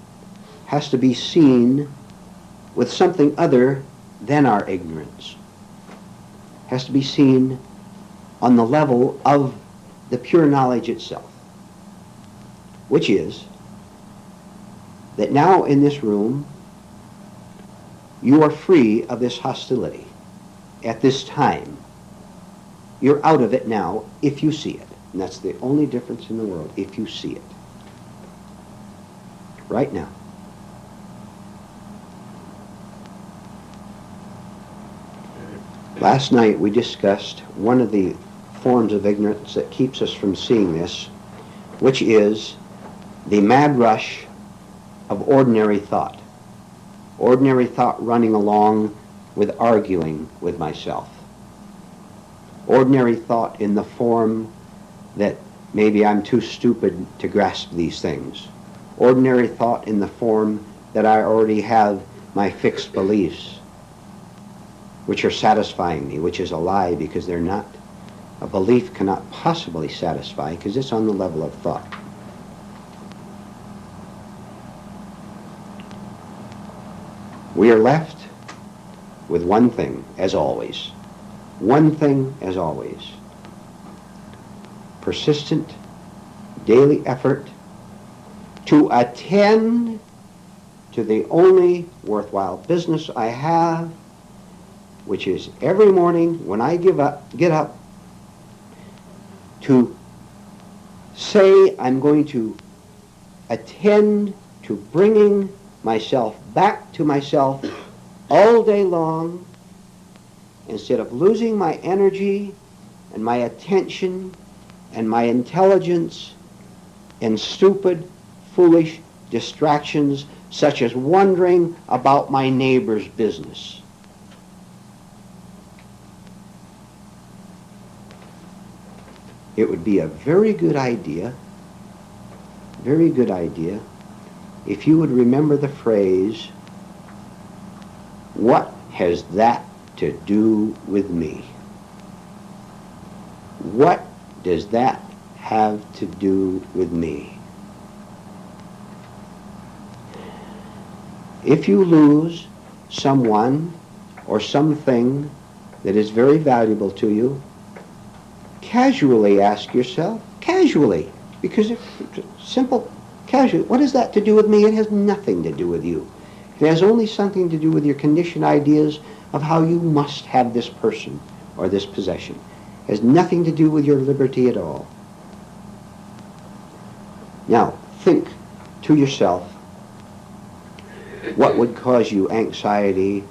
has to be seen with something other than our ignorance. Has to be seen on the level of the pure knowledge itself, which is that now in this room you are free of this hostility at this time. You're out of it now if you see it. And that's the only difference in the world, if you see it. Right now. Last night we discussed one of the forms of ignorance that keeps us from seeing this, which is the mad rush of ordinary thought. Ordinary thought running along with arguing with myself. Ordinary thought in the form that maybe I'm too stupid to grasp these things. Ordinary thought in the form that I already have my fixed beliefs, which are satisfying me, which is a lie because they're not. A belief cannot possibly satisfy because it's on the level of thought. We are left with one thing, as always. One thing, as always. Persistent, daily effort to attend to the only worthwhile business I have, which is every morning when I get up, to say I'm going to attend to bringing myself back to myself all day long, instead of losing my energy and my attention and my intelligence in stupid, foolish distractions such as wondering about my neighbor's business. It would be a very good idea, if you would remember the phrase, "What has that to do with me?" What does that have to do with me? If you lose someone or something that is very valuable to you, casually ask yourself, casually, because it's simple, casually, what has that to do with me? It has nothing to do with you. It has only something to do with your conditioned ideas of how you must have this person or this possession. It has nothing to do with your liberty at all. Now, think to yourself, what would cause you anxiety,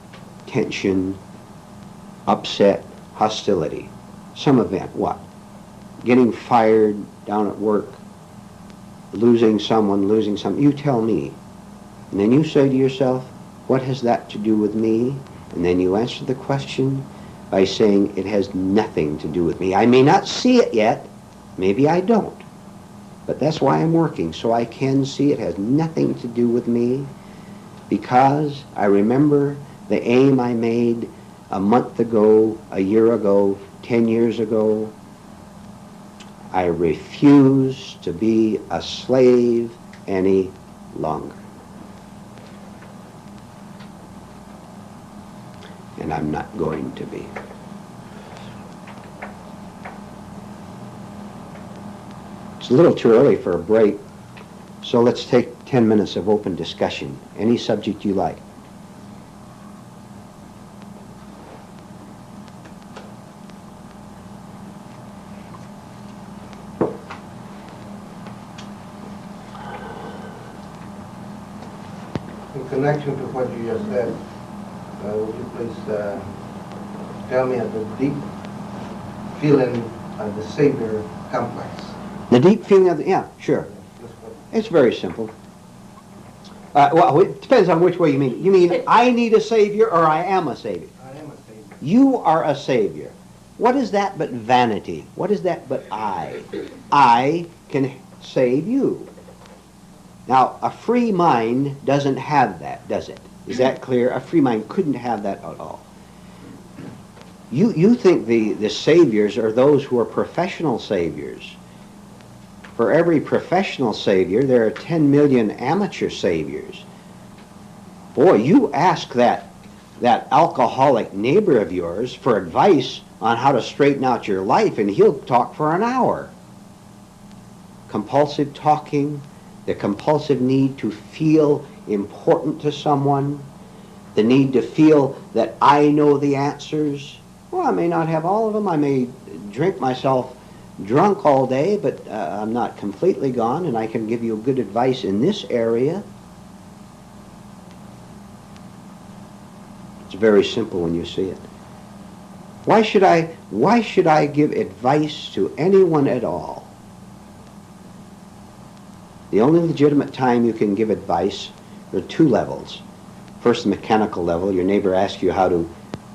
tension, upset, hostility? Some event, what? Getting fired down at work, losing someone, losing something. You tell me. And then you say to yourself, what has that to do with me? And then you answer the question by saying, it has nothing to do with me. I may not see it yet. Maybe I don't. But that's why I'm working, so I can see it has nothing to do with me, because I remember the aim I made a month ago, a year ago, 10 years ago. I refuse to be a slave any longer. And I'm not going to be. It's a little too early for a break, so let's take 10 minutes of open discussion. Any subject you like. In connection to what you just said, would you please tell me of the deep feeling of the Savior complex? The deep feeling of the, yeah, sure. It's very simple. Well, it depends on which way you mean it. You mean I need a Savior or I am a Savior? I am a Savior. You are a Savior. What is that but vanity? What is that but I? I can save you. Now, a free mind doesn't have that, does it? Is that clear? A free mind couldn't have that at all. You think the saviors are those who are professional saviors. For every professional savior, there are 10 million amateur saviors. Boy, you ask that alcoholic neighbor of yours for advice on how to straighten out your life, and he'll talk for an hour. Compulsive talking, the compulsive need to feel important to someone, the need to feel that I know the answers. Well, I may not have all of them. I may drink myself drunk all day, but I'm not completely gone, and I can give you good advice in this area. It's very simple when you see it. Why should I give advice to anyone at all? The only legitimate time you can give advice, there are two levels. First, the mechanical level. Your neighbor asks you how to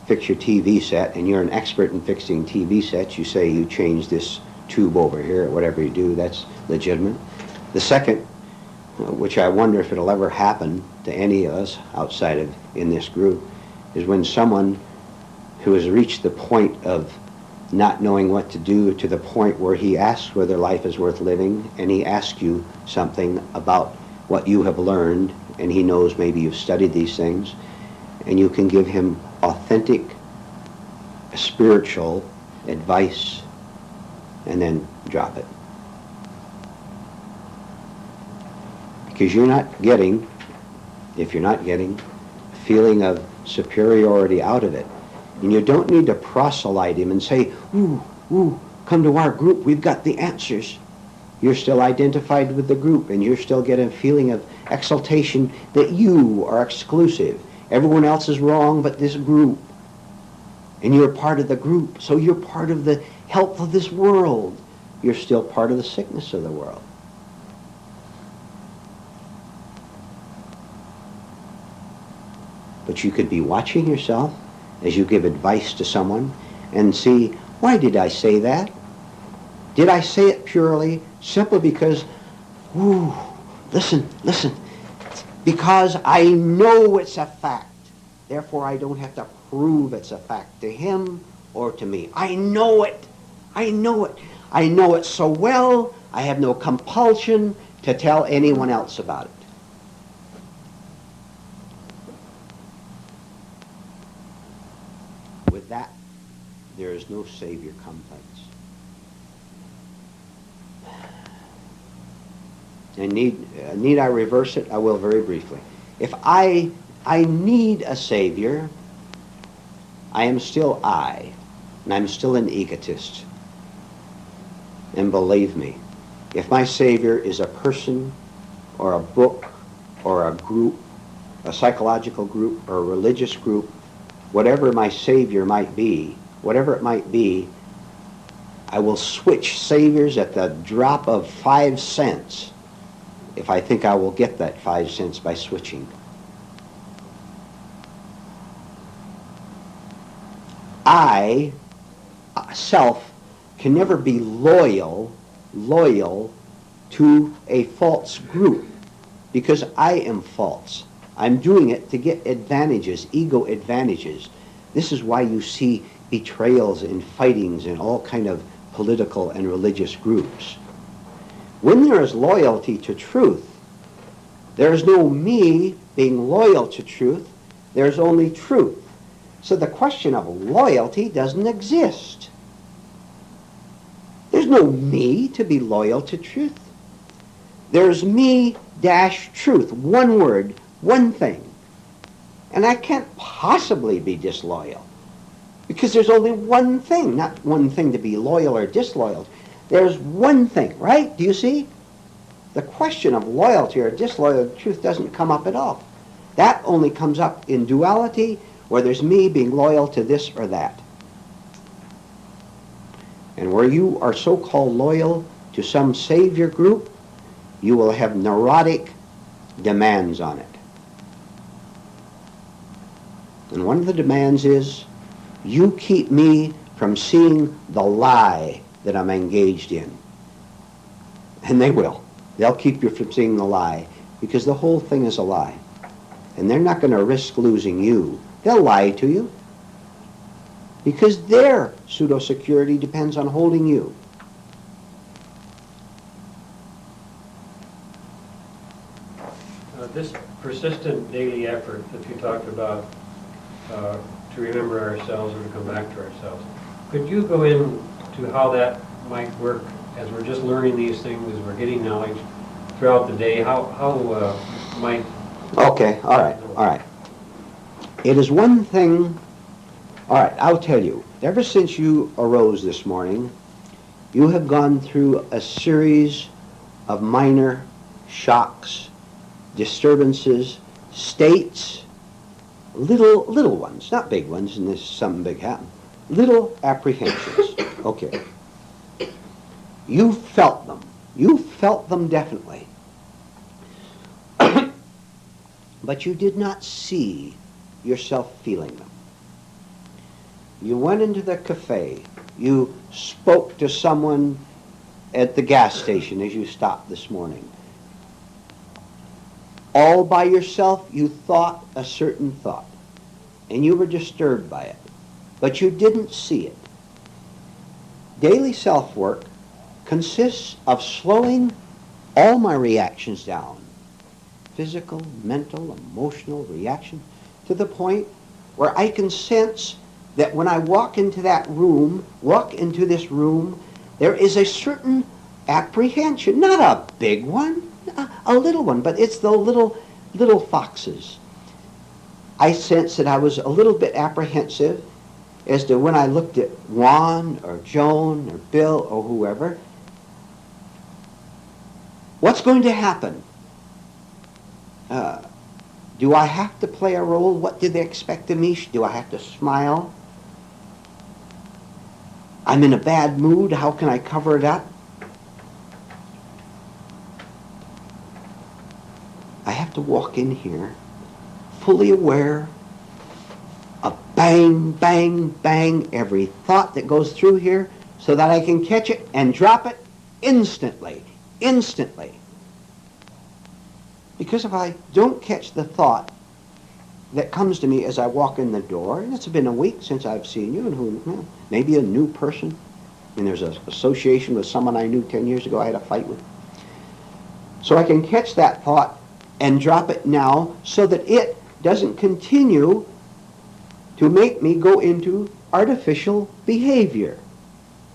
fix your TV set, and you're an expert in fixing TV sets. You say you change this tube over here, or whatever you do. That's legitimate. The second, which I wonder if it'll ever happen to any of us outside of in this group, is when someone who has reached the point of not knowing what to do, to the point where he asks whether life is worth living, and he asks you something about what you have learned, and he knows maybe you've studied these things, and you can give him authentic spiritual advice and then drop it. Because you're not getting, if you're not getting, a feeling of superiority out of it. And you don't need to proselyte him and say, ooh, come to our group, we've got the answers. You're still identified with the group, and you're still getting a feeling of exaltation that you are exclusive. Everyone else is wrong but this group. And you're part of the group, so you're part of the health of this world. You're still part of the sickness of the world. But you could be watching yourself as you give advice to someone and see, why did I say that? Did I say it purely, simply because, listen, because I know it's a fact. Therefore, I don't have to prove it's a fact to him or to me. I know it. I know it so well, I have no compulsion to tell anyone else about it. With that, there is no savior complex. And need I reverse it? I will very briefly. If I need a savior, I am still I, and I'm still an egotist. And believe me, if my savior is a person or a book or a group, a psychological group or a religious group, whatever my savior might be, whatever it might be, I will switch saviors at the drop of 5 cents if I think I will get that 5 cents by switching. I, self, can never be loyal to a false group because I am false. I'm doing it to get advantages, ego advantages. This is why you see betrayals and fightings in all kind of political and religious groups. When there is loyalty to truth, there is no me being loyal to truth. There's only truth. So the question of loyalty doesn't exist. There's no me to be loyal to truth. There's me dash truth, one word, one thing. And I can't possibly be disloyal because there's only one thing, not one thing to be loyal or disloyal. There's one thing, right? Do you see? The question of loyalty or disloyalty to truth doesn't come up at all. That only comes up in duality, where there's me being loyal to this or that. And where you are so-called loyal to some savior group, you will have neurotic demands on it. And one of the demands is, you keep me from seeing the lie that I'm engaged in. And they will. They'll keep you from seeing the lie, because the whole thing is a lie. And they're not going to risk losing you. They'll lie to you, because their pseudo-security depends on holding you. This persistent daily effort that you talked about to remember ourselves or to come back to ourselves, could you go into how that might work as we're just learning these things, as we're getting knowledge throughout the day? How might... Okay, all right. It is one thing, all right, I'll tell you, ever since you arose this morning, you have gone through a series of minor shocks, disturbances, states, little ones, not big ones, and this something big happened, little apprehensions. Okay. You felt them. You felt them definitely. But you did not see yourself feeling them. You went into the cafe. You spoke to someone at the gas station as you stopped this morning. All by yourself, you thought a certain thought, and you were disturbed by it, but you didn't see it. Daily self-work consists of slowing all my reactions down, physical, mental, emotional reaction, to the point where I can sense that when I walk into this room, there is a certain apprehension, not a big one, a little one, but it's the little foxes. I sense that I was a little bit apprehensive as to when I looked at Juan or Joan or Bill or whoever. What's going to happen? Do I have to play a role? What do they expect of me? Do I have to smile? I'm in a bad mood. How can I cover it up? I have to walk in here fully aware of bang, bang, bang, every thought that goes through here so that I can catch it and drop it instantly. Instantly. Because if I don't catch the thought that comes to me as I walk in the door, and it's been a week since I've seen you, and maybe a new person, and there's an association with someone I knew 10 years ago I had a fight with. So I can catch that thought and drop it now so that it doesn't continue to make me go into artificial behavior,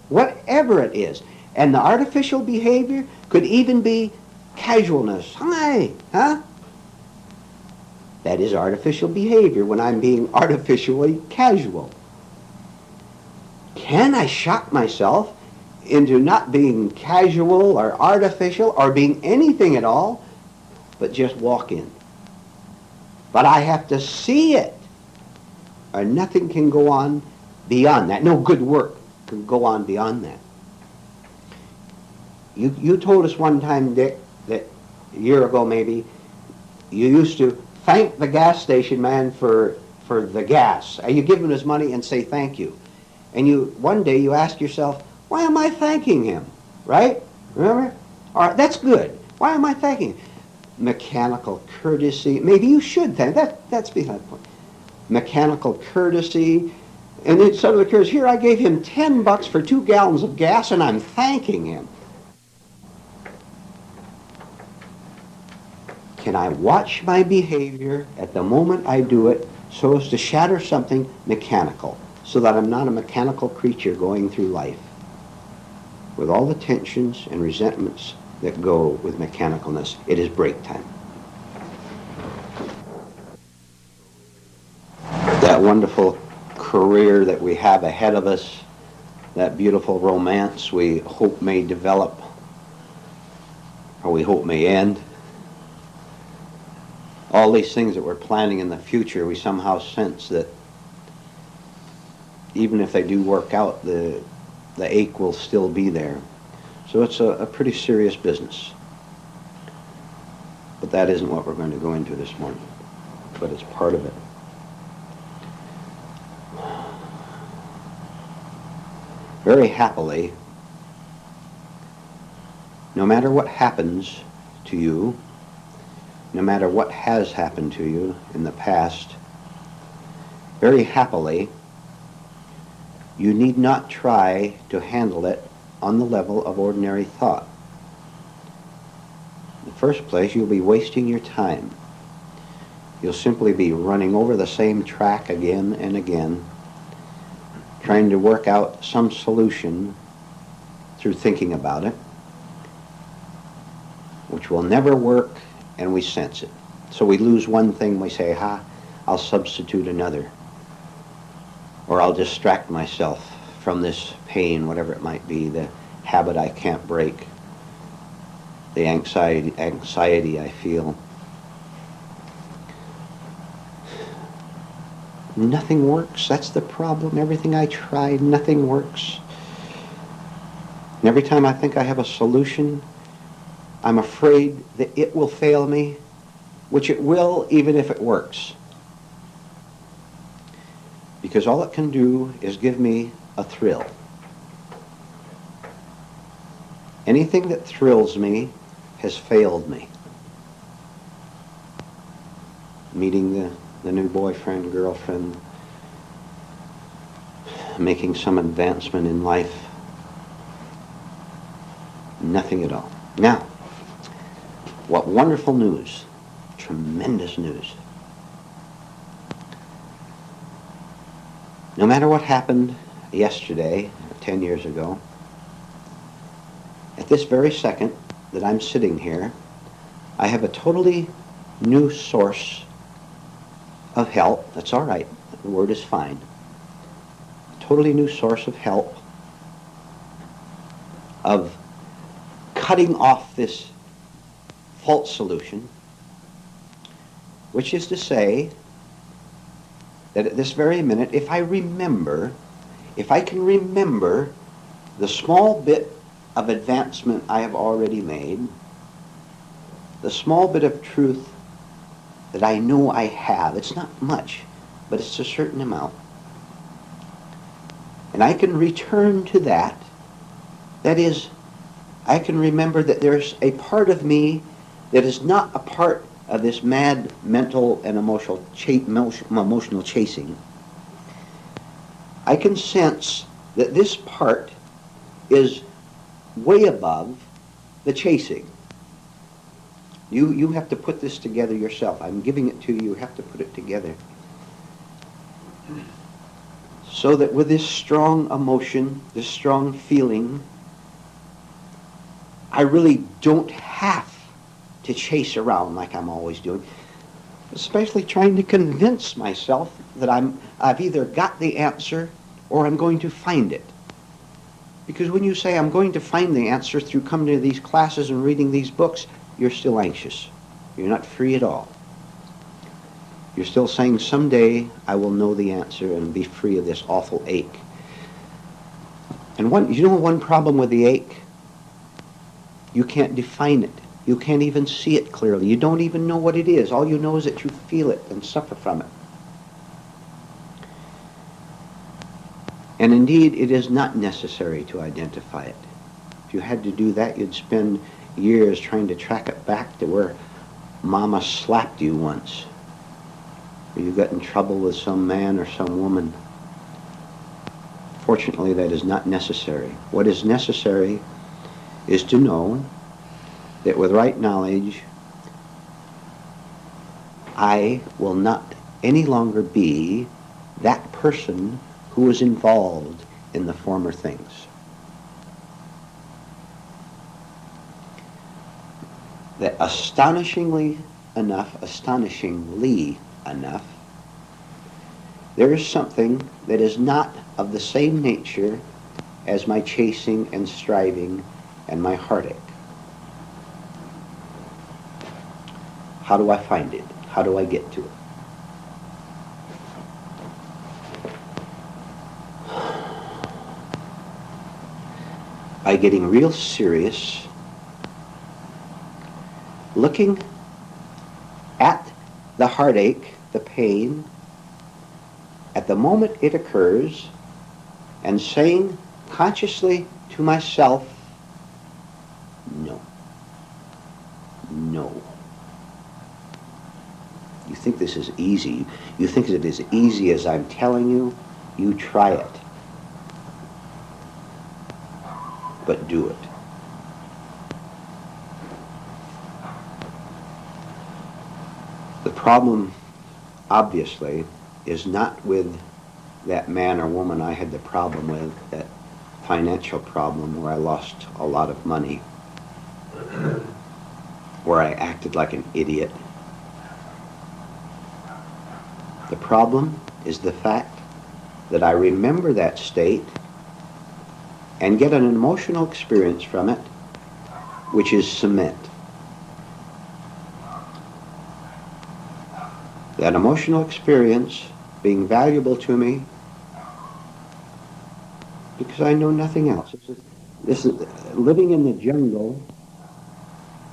whatever it is. And the artificial behavior could even be casualness. Hi, huh? That is artificial behavior when I'm being artificially casual. Can I shock myself into not being casual or artificial or being anything at all, but just walk in? But I have to see it, or nothing can go on beyond that. No good work can go on beyond that. You told us one time, Dick, that a year ago maybe, you used to thank the gas station man for the gas. You give him his money and say thank you. And one day you ask yourself, why am I thanking him? Right? Remember? All right, that's good. Why am I thanking him? Mechanical courtesy. Maybe you should thank. That's behind the point. Mechanical courtesy. And then suddenly occurs, here I gave him $10 for 2 gallons of gas and I'm thanking him. Can I watch my behavior at the moment I do it so as to shatter something mechanical, so that I'm not a mechanical creature going through life with all the tensions and resentments that go with mechanicalness? It is break time. That wonderful career that we have ahead of us, that beautiful romance we hope may develop, or we hope may end, all these things that we're planning in the future, we somehow sense that even if they do work out, the ache will still be there. So it's a pretty serious business. But that isn't what we're going to go into this morning. But it's part of it. Very happily, no matter what happens to you, no matter what has happened to you in the past, very happily, you need not try to handle it on the level of ordinary thought. In the first place, you'll be wasting your time. You'll simply be running over the same track again and again, trying to work out some solution through thinking about it, which will never work, and we sense it. So we lose one thing, we say, I'll substitute another. Or I'll distract myself from this pain, whatever it might be, the habit I can't break, the anxiety I feel. Nothing works. That's the problem. Everything I try, nothing works. And every time I think I have a solution, I'm afraid that it will fail me, which it will even if it works. Because all it can do is give me a thrill. Anything that thrills me has failed me. Meeting the new boyfriend, girlfriend, making some advancement in life. Nothing at all. Now, what wonderful news. Tremendous news. No matter what happened yesterday, 10 years ago, at this very second that I'm sitting here, I have a totally new source of help. That's all right. The word is fine. A totally new source of help, of cutting off this false solution, which is to say that at this very minute, if I can remember the small bit of advancement I have already made, the small bit of truth that I know I have, it's not much, but it's a certain amount, and I can return to that, that is, I can remember that there's a part of me that is not a part of this mad mental and emotional chasing. I can sense that this part is way above the chasing. You have to put this together yourself. I'm giving it to you. You have to put it together. So that with this strong emotion, this strong feeling, I really don't have to chase around like I'm always doing, especially trying to convince myself that I've either got the answer or I'm going to find it. Because when you say I'm going to find the answer through coming to these classes and reading these books, you're still anxious. You're not free at all. You're still saying someday I will know the answer and be free of this awful ache. And one problem with the ache? You can't define it. You can't even see it clearly. You don't even know what it is. All you know is that you feel it and suffer from it. And indeed, it is not necessary to identify it. If you had to do that, you'd spend years trying to track it back to where Mama slapped you once, or you got in trouble with some man or some woman. Fortunately, that is not necessary. What is necessary is to know that with right knowledge, I will not any longer be that person who was involved in the former things. That astonishingly enough, there is something that is not of the same nature as my chasing and striving and my heartache. How do I find it? How do I get to it? By getting real serious, looking at the heartache, the pain, at the moment it occurs, and saying consciously to myself, no. No. You think this is easy. You think it is easy as I'm telling you. You try it. But do it. The problem, obviously, is not with that man or woman I had the problem with, that financial problem where I lost a lot of money, where I acted like an idiot. The problem is the fact that I remember that state and get an emotional experience from it, which is cement. That emotional experience being valuable to me because I know nothing else. Living in the jungle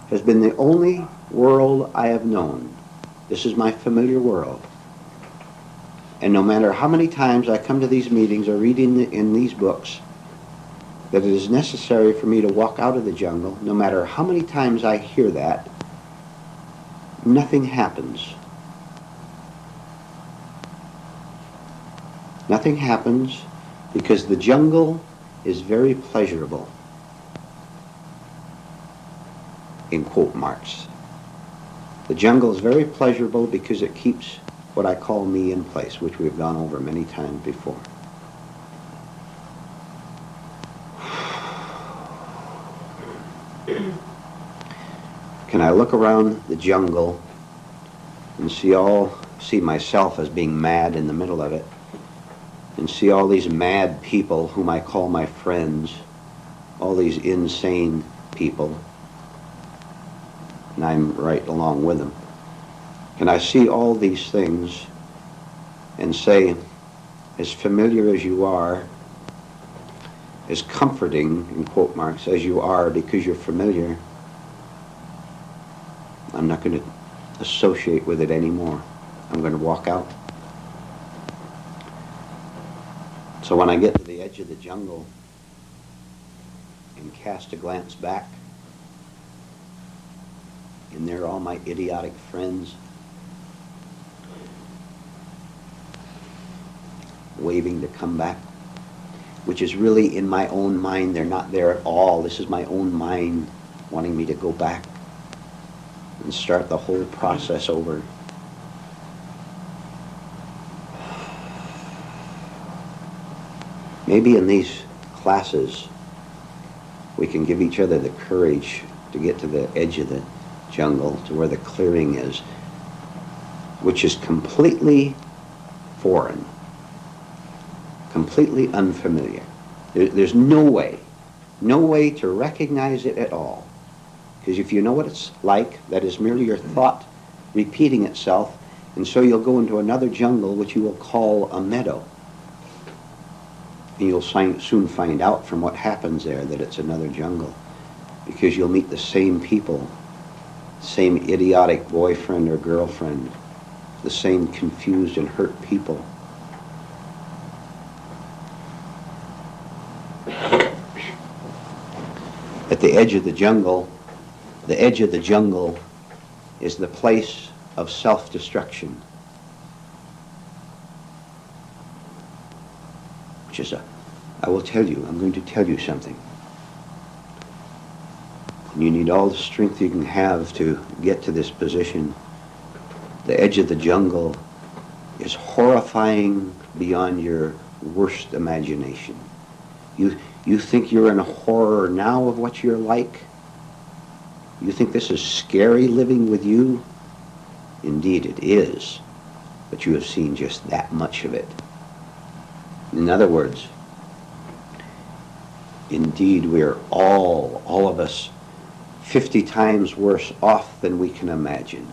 has been the only world I have known. This is my familiar world. And no matter how many times I come to these meetings or read in these books that it is necessary for me to walk out of the jungle, no matter how many times I hear that, nothing happens. Nothing happens because the jungle is very pleasurable, in quote marks. The jungle is very pleasurable because it keeps what I call me in place, which we've gone over many times before. Can I look around the jungle and see myself as being mad in the middle of it, and see all these mad people whom I call my friends, all these insane people, and I'm right along with them. Can I see all these things and say, as familiar as you are, as comforting, in quote marks, as you are because you're familiar, I'm not going to associate with it anymore. I'm going to walk out. So when I get to the edge of the jungle and cast a glance back, and there are all my idiotic friends waving to come back, which is really in my own mind. They're not there at all. This is my own mind wanting me to go back and start the whole process over. Maybe in these classes we can give each other the courage to get to the edge of the jungle, to where the clearing is, which is completely foreign, completely unfamiliar. There's no way to recognize it at all. Because if you know what it's like, that is merely your thought repeating itself, and so you'll go into another jungle which you will call a meadow. And you'll soon find out from what happens there that it's another jungle, because you'll meet the same people, same idiotic boyfriend or girlfriend, the same confused and hurt people. At the edge of the jungle is the place of self-destruction, which is I'm going to tell you something. You need all the strength you can have to get to this position. The edge of the jungle is horrifying beyond your worst imagination. You think you're in a horror now of what you're like? You think this is scary living with you? Indeed it is, but you have seen just that much of it. In other words, indeed we're all of us, 50 times worse off than we can imagine.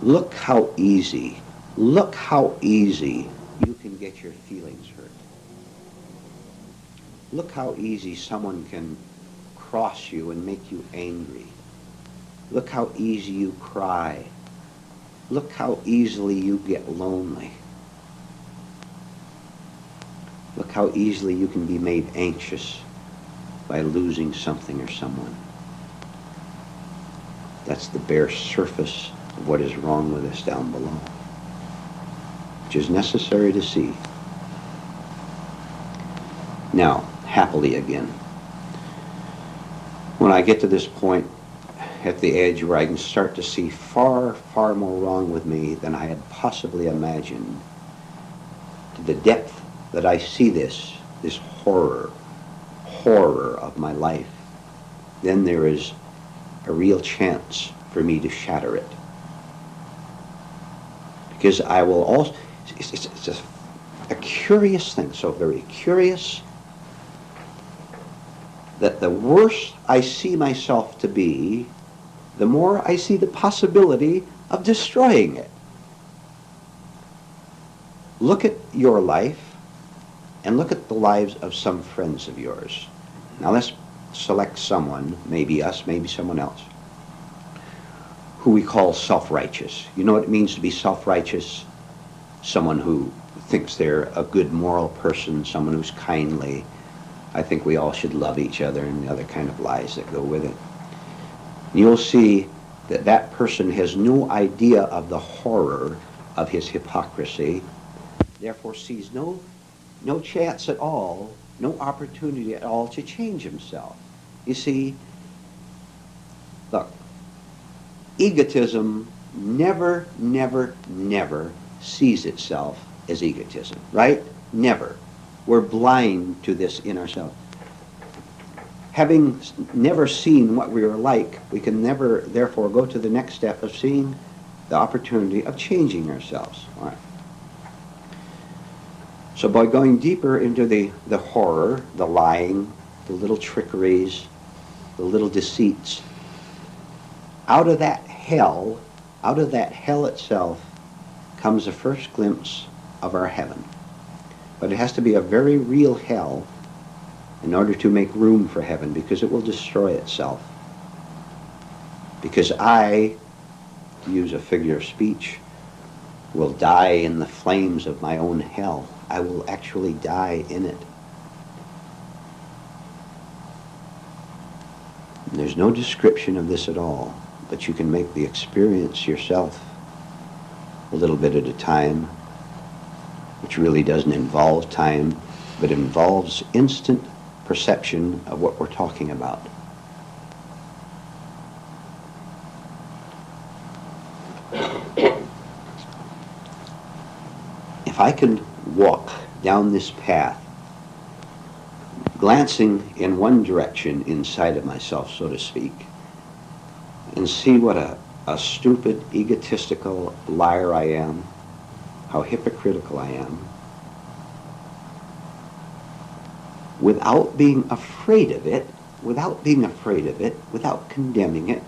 Look how easy you can get your feelings hurt. Look how easy someone can cross you and make you angry. Look how easy you cry. Look how easily you get lonely. Look how easily you can be made anxious by losing something or someone. That's the bare surface of what is wrong with us down below, which is necessary to see. Now, happily again, when I get to this point at the edge where I can start to see far, far more wrong with me than I had possibly imagined, to the depth that I see this horror of my life, then there is a real chance for me to shatter it. Because I will also, it's just a curious thing, so very curious, that the worse I see myself to be, the more I see the possibility of destroying it. look at your life and look at the lives of some friends of yours. Now let's select someone, maybe us, maybe someone else, who we call self-righteous. You know what it means to be self-righteous? Someone who thinks they're a good moral person, someone who's kindly. I think we all should love each other, and the other kind of lies that go with it. You'll see that that person has no idea of the horror of his hypocrisy, therefore sees no chance at all, no opportunity at all to change himself. You see, look, egotism never, never, never sees itself as egotism, right? Never. We're blind to this in ourselves. Having never seen what we are like, we can never, therefore, go to the next step of seeing the opportunity of changing ourselves. All right. So by going deeper into the horror, the lying, the little trickeries, the little deceits, out of that hell itself comes the first glimpse of our heaven. But it has to be a very real hell in order to make room for heaven, because it will destroy itself. Because I, to use a figure of speech, will die in the flames of my own hell. I will actually die in it. And there's no description of this at all, but you can make the experience yourself a little bit at a time, which really doesn't involve time, but involves instant perception of what we're talking about. If I can walk down this path, glancing in one direction inside of myself, so to speak, and see what a stupid, egotistical liar I am, how hypocritical I am, without being afraid of it, without condemning it,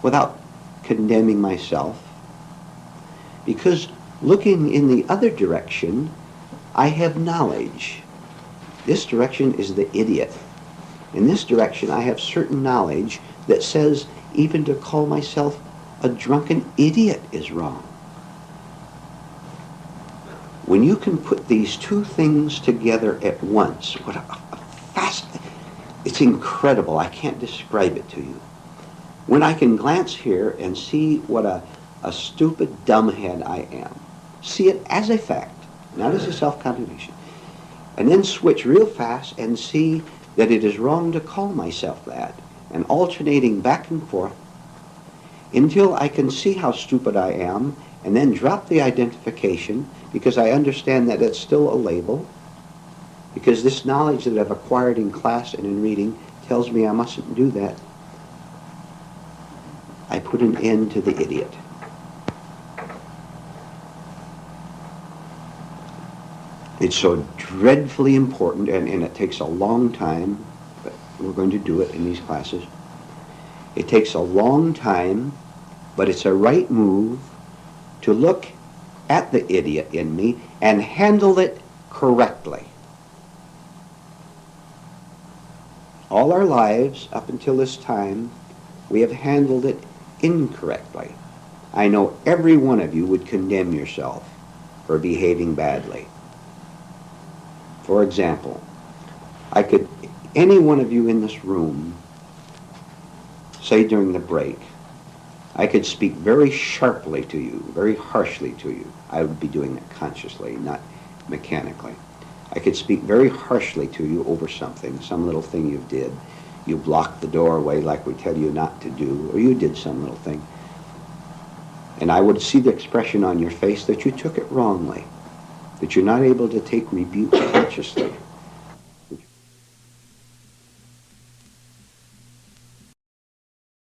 without condemning myself, because looking in the other direction, I have knowledge. This direction is the idiot. In this direction, I have certain knowledge that says even to call myself a drunken idiot is wrong. When you can put these two things together at once, what a it's incredible. I can't describe it to you. When I can glance here and see what a stupid dumbhead I am, see it as a fact, not as a self-condemnation, and then switch real fast and see that it is wrong to call myself that, and alternating back and forth until I can see how stupid I am, and then drop the identification, because I understand that it's still a label, because this knowledge that I've acquired in class and in reading tells me I mustn't do that. I put an end to the idiot. It's so dreadfully important, and it takes a long time, but we're going to do it in these classes. It takes a long time, but it's a right move to look at the idiot in me and handle it correctly. All our lives, up until this time, we have handled it incorrectly. I know every one of you would condemn yourself for behaving badly. For example, any one of you in this room, say during the break, I could speak very sharply to you, very harshly to you. I would be doing it consciously, not mechanically. I could speak very harshly to you over something, some little thing you did. You blocked the doorway like we tell you not to do, or you did some little thing. And I would see the expression on your face that you took it wrongly, that you're not able to take rebuke consciously.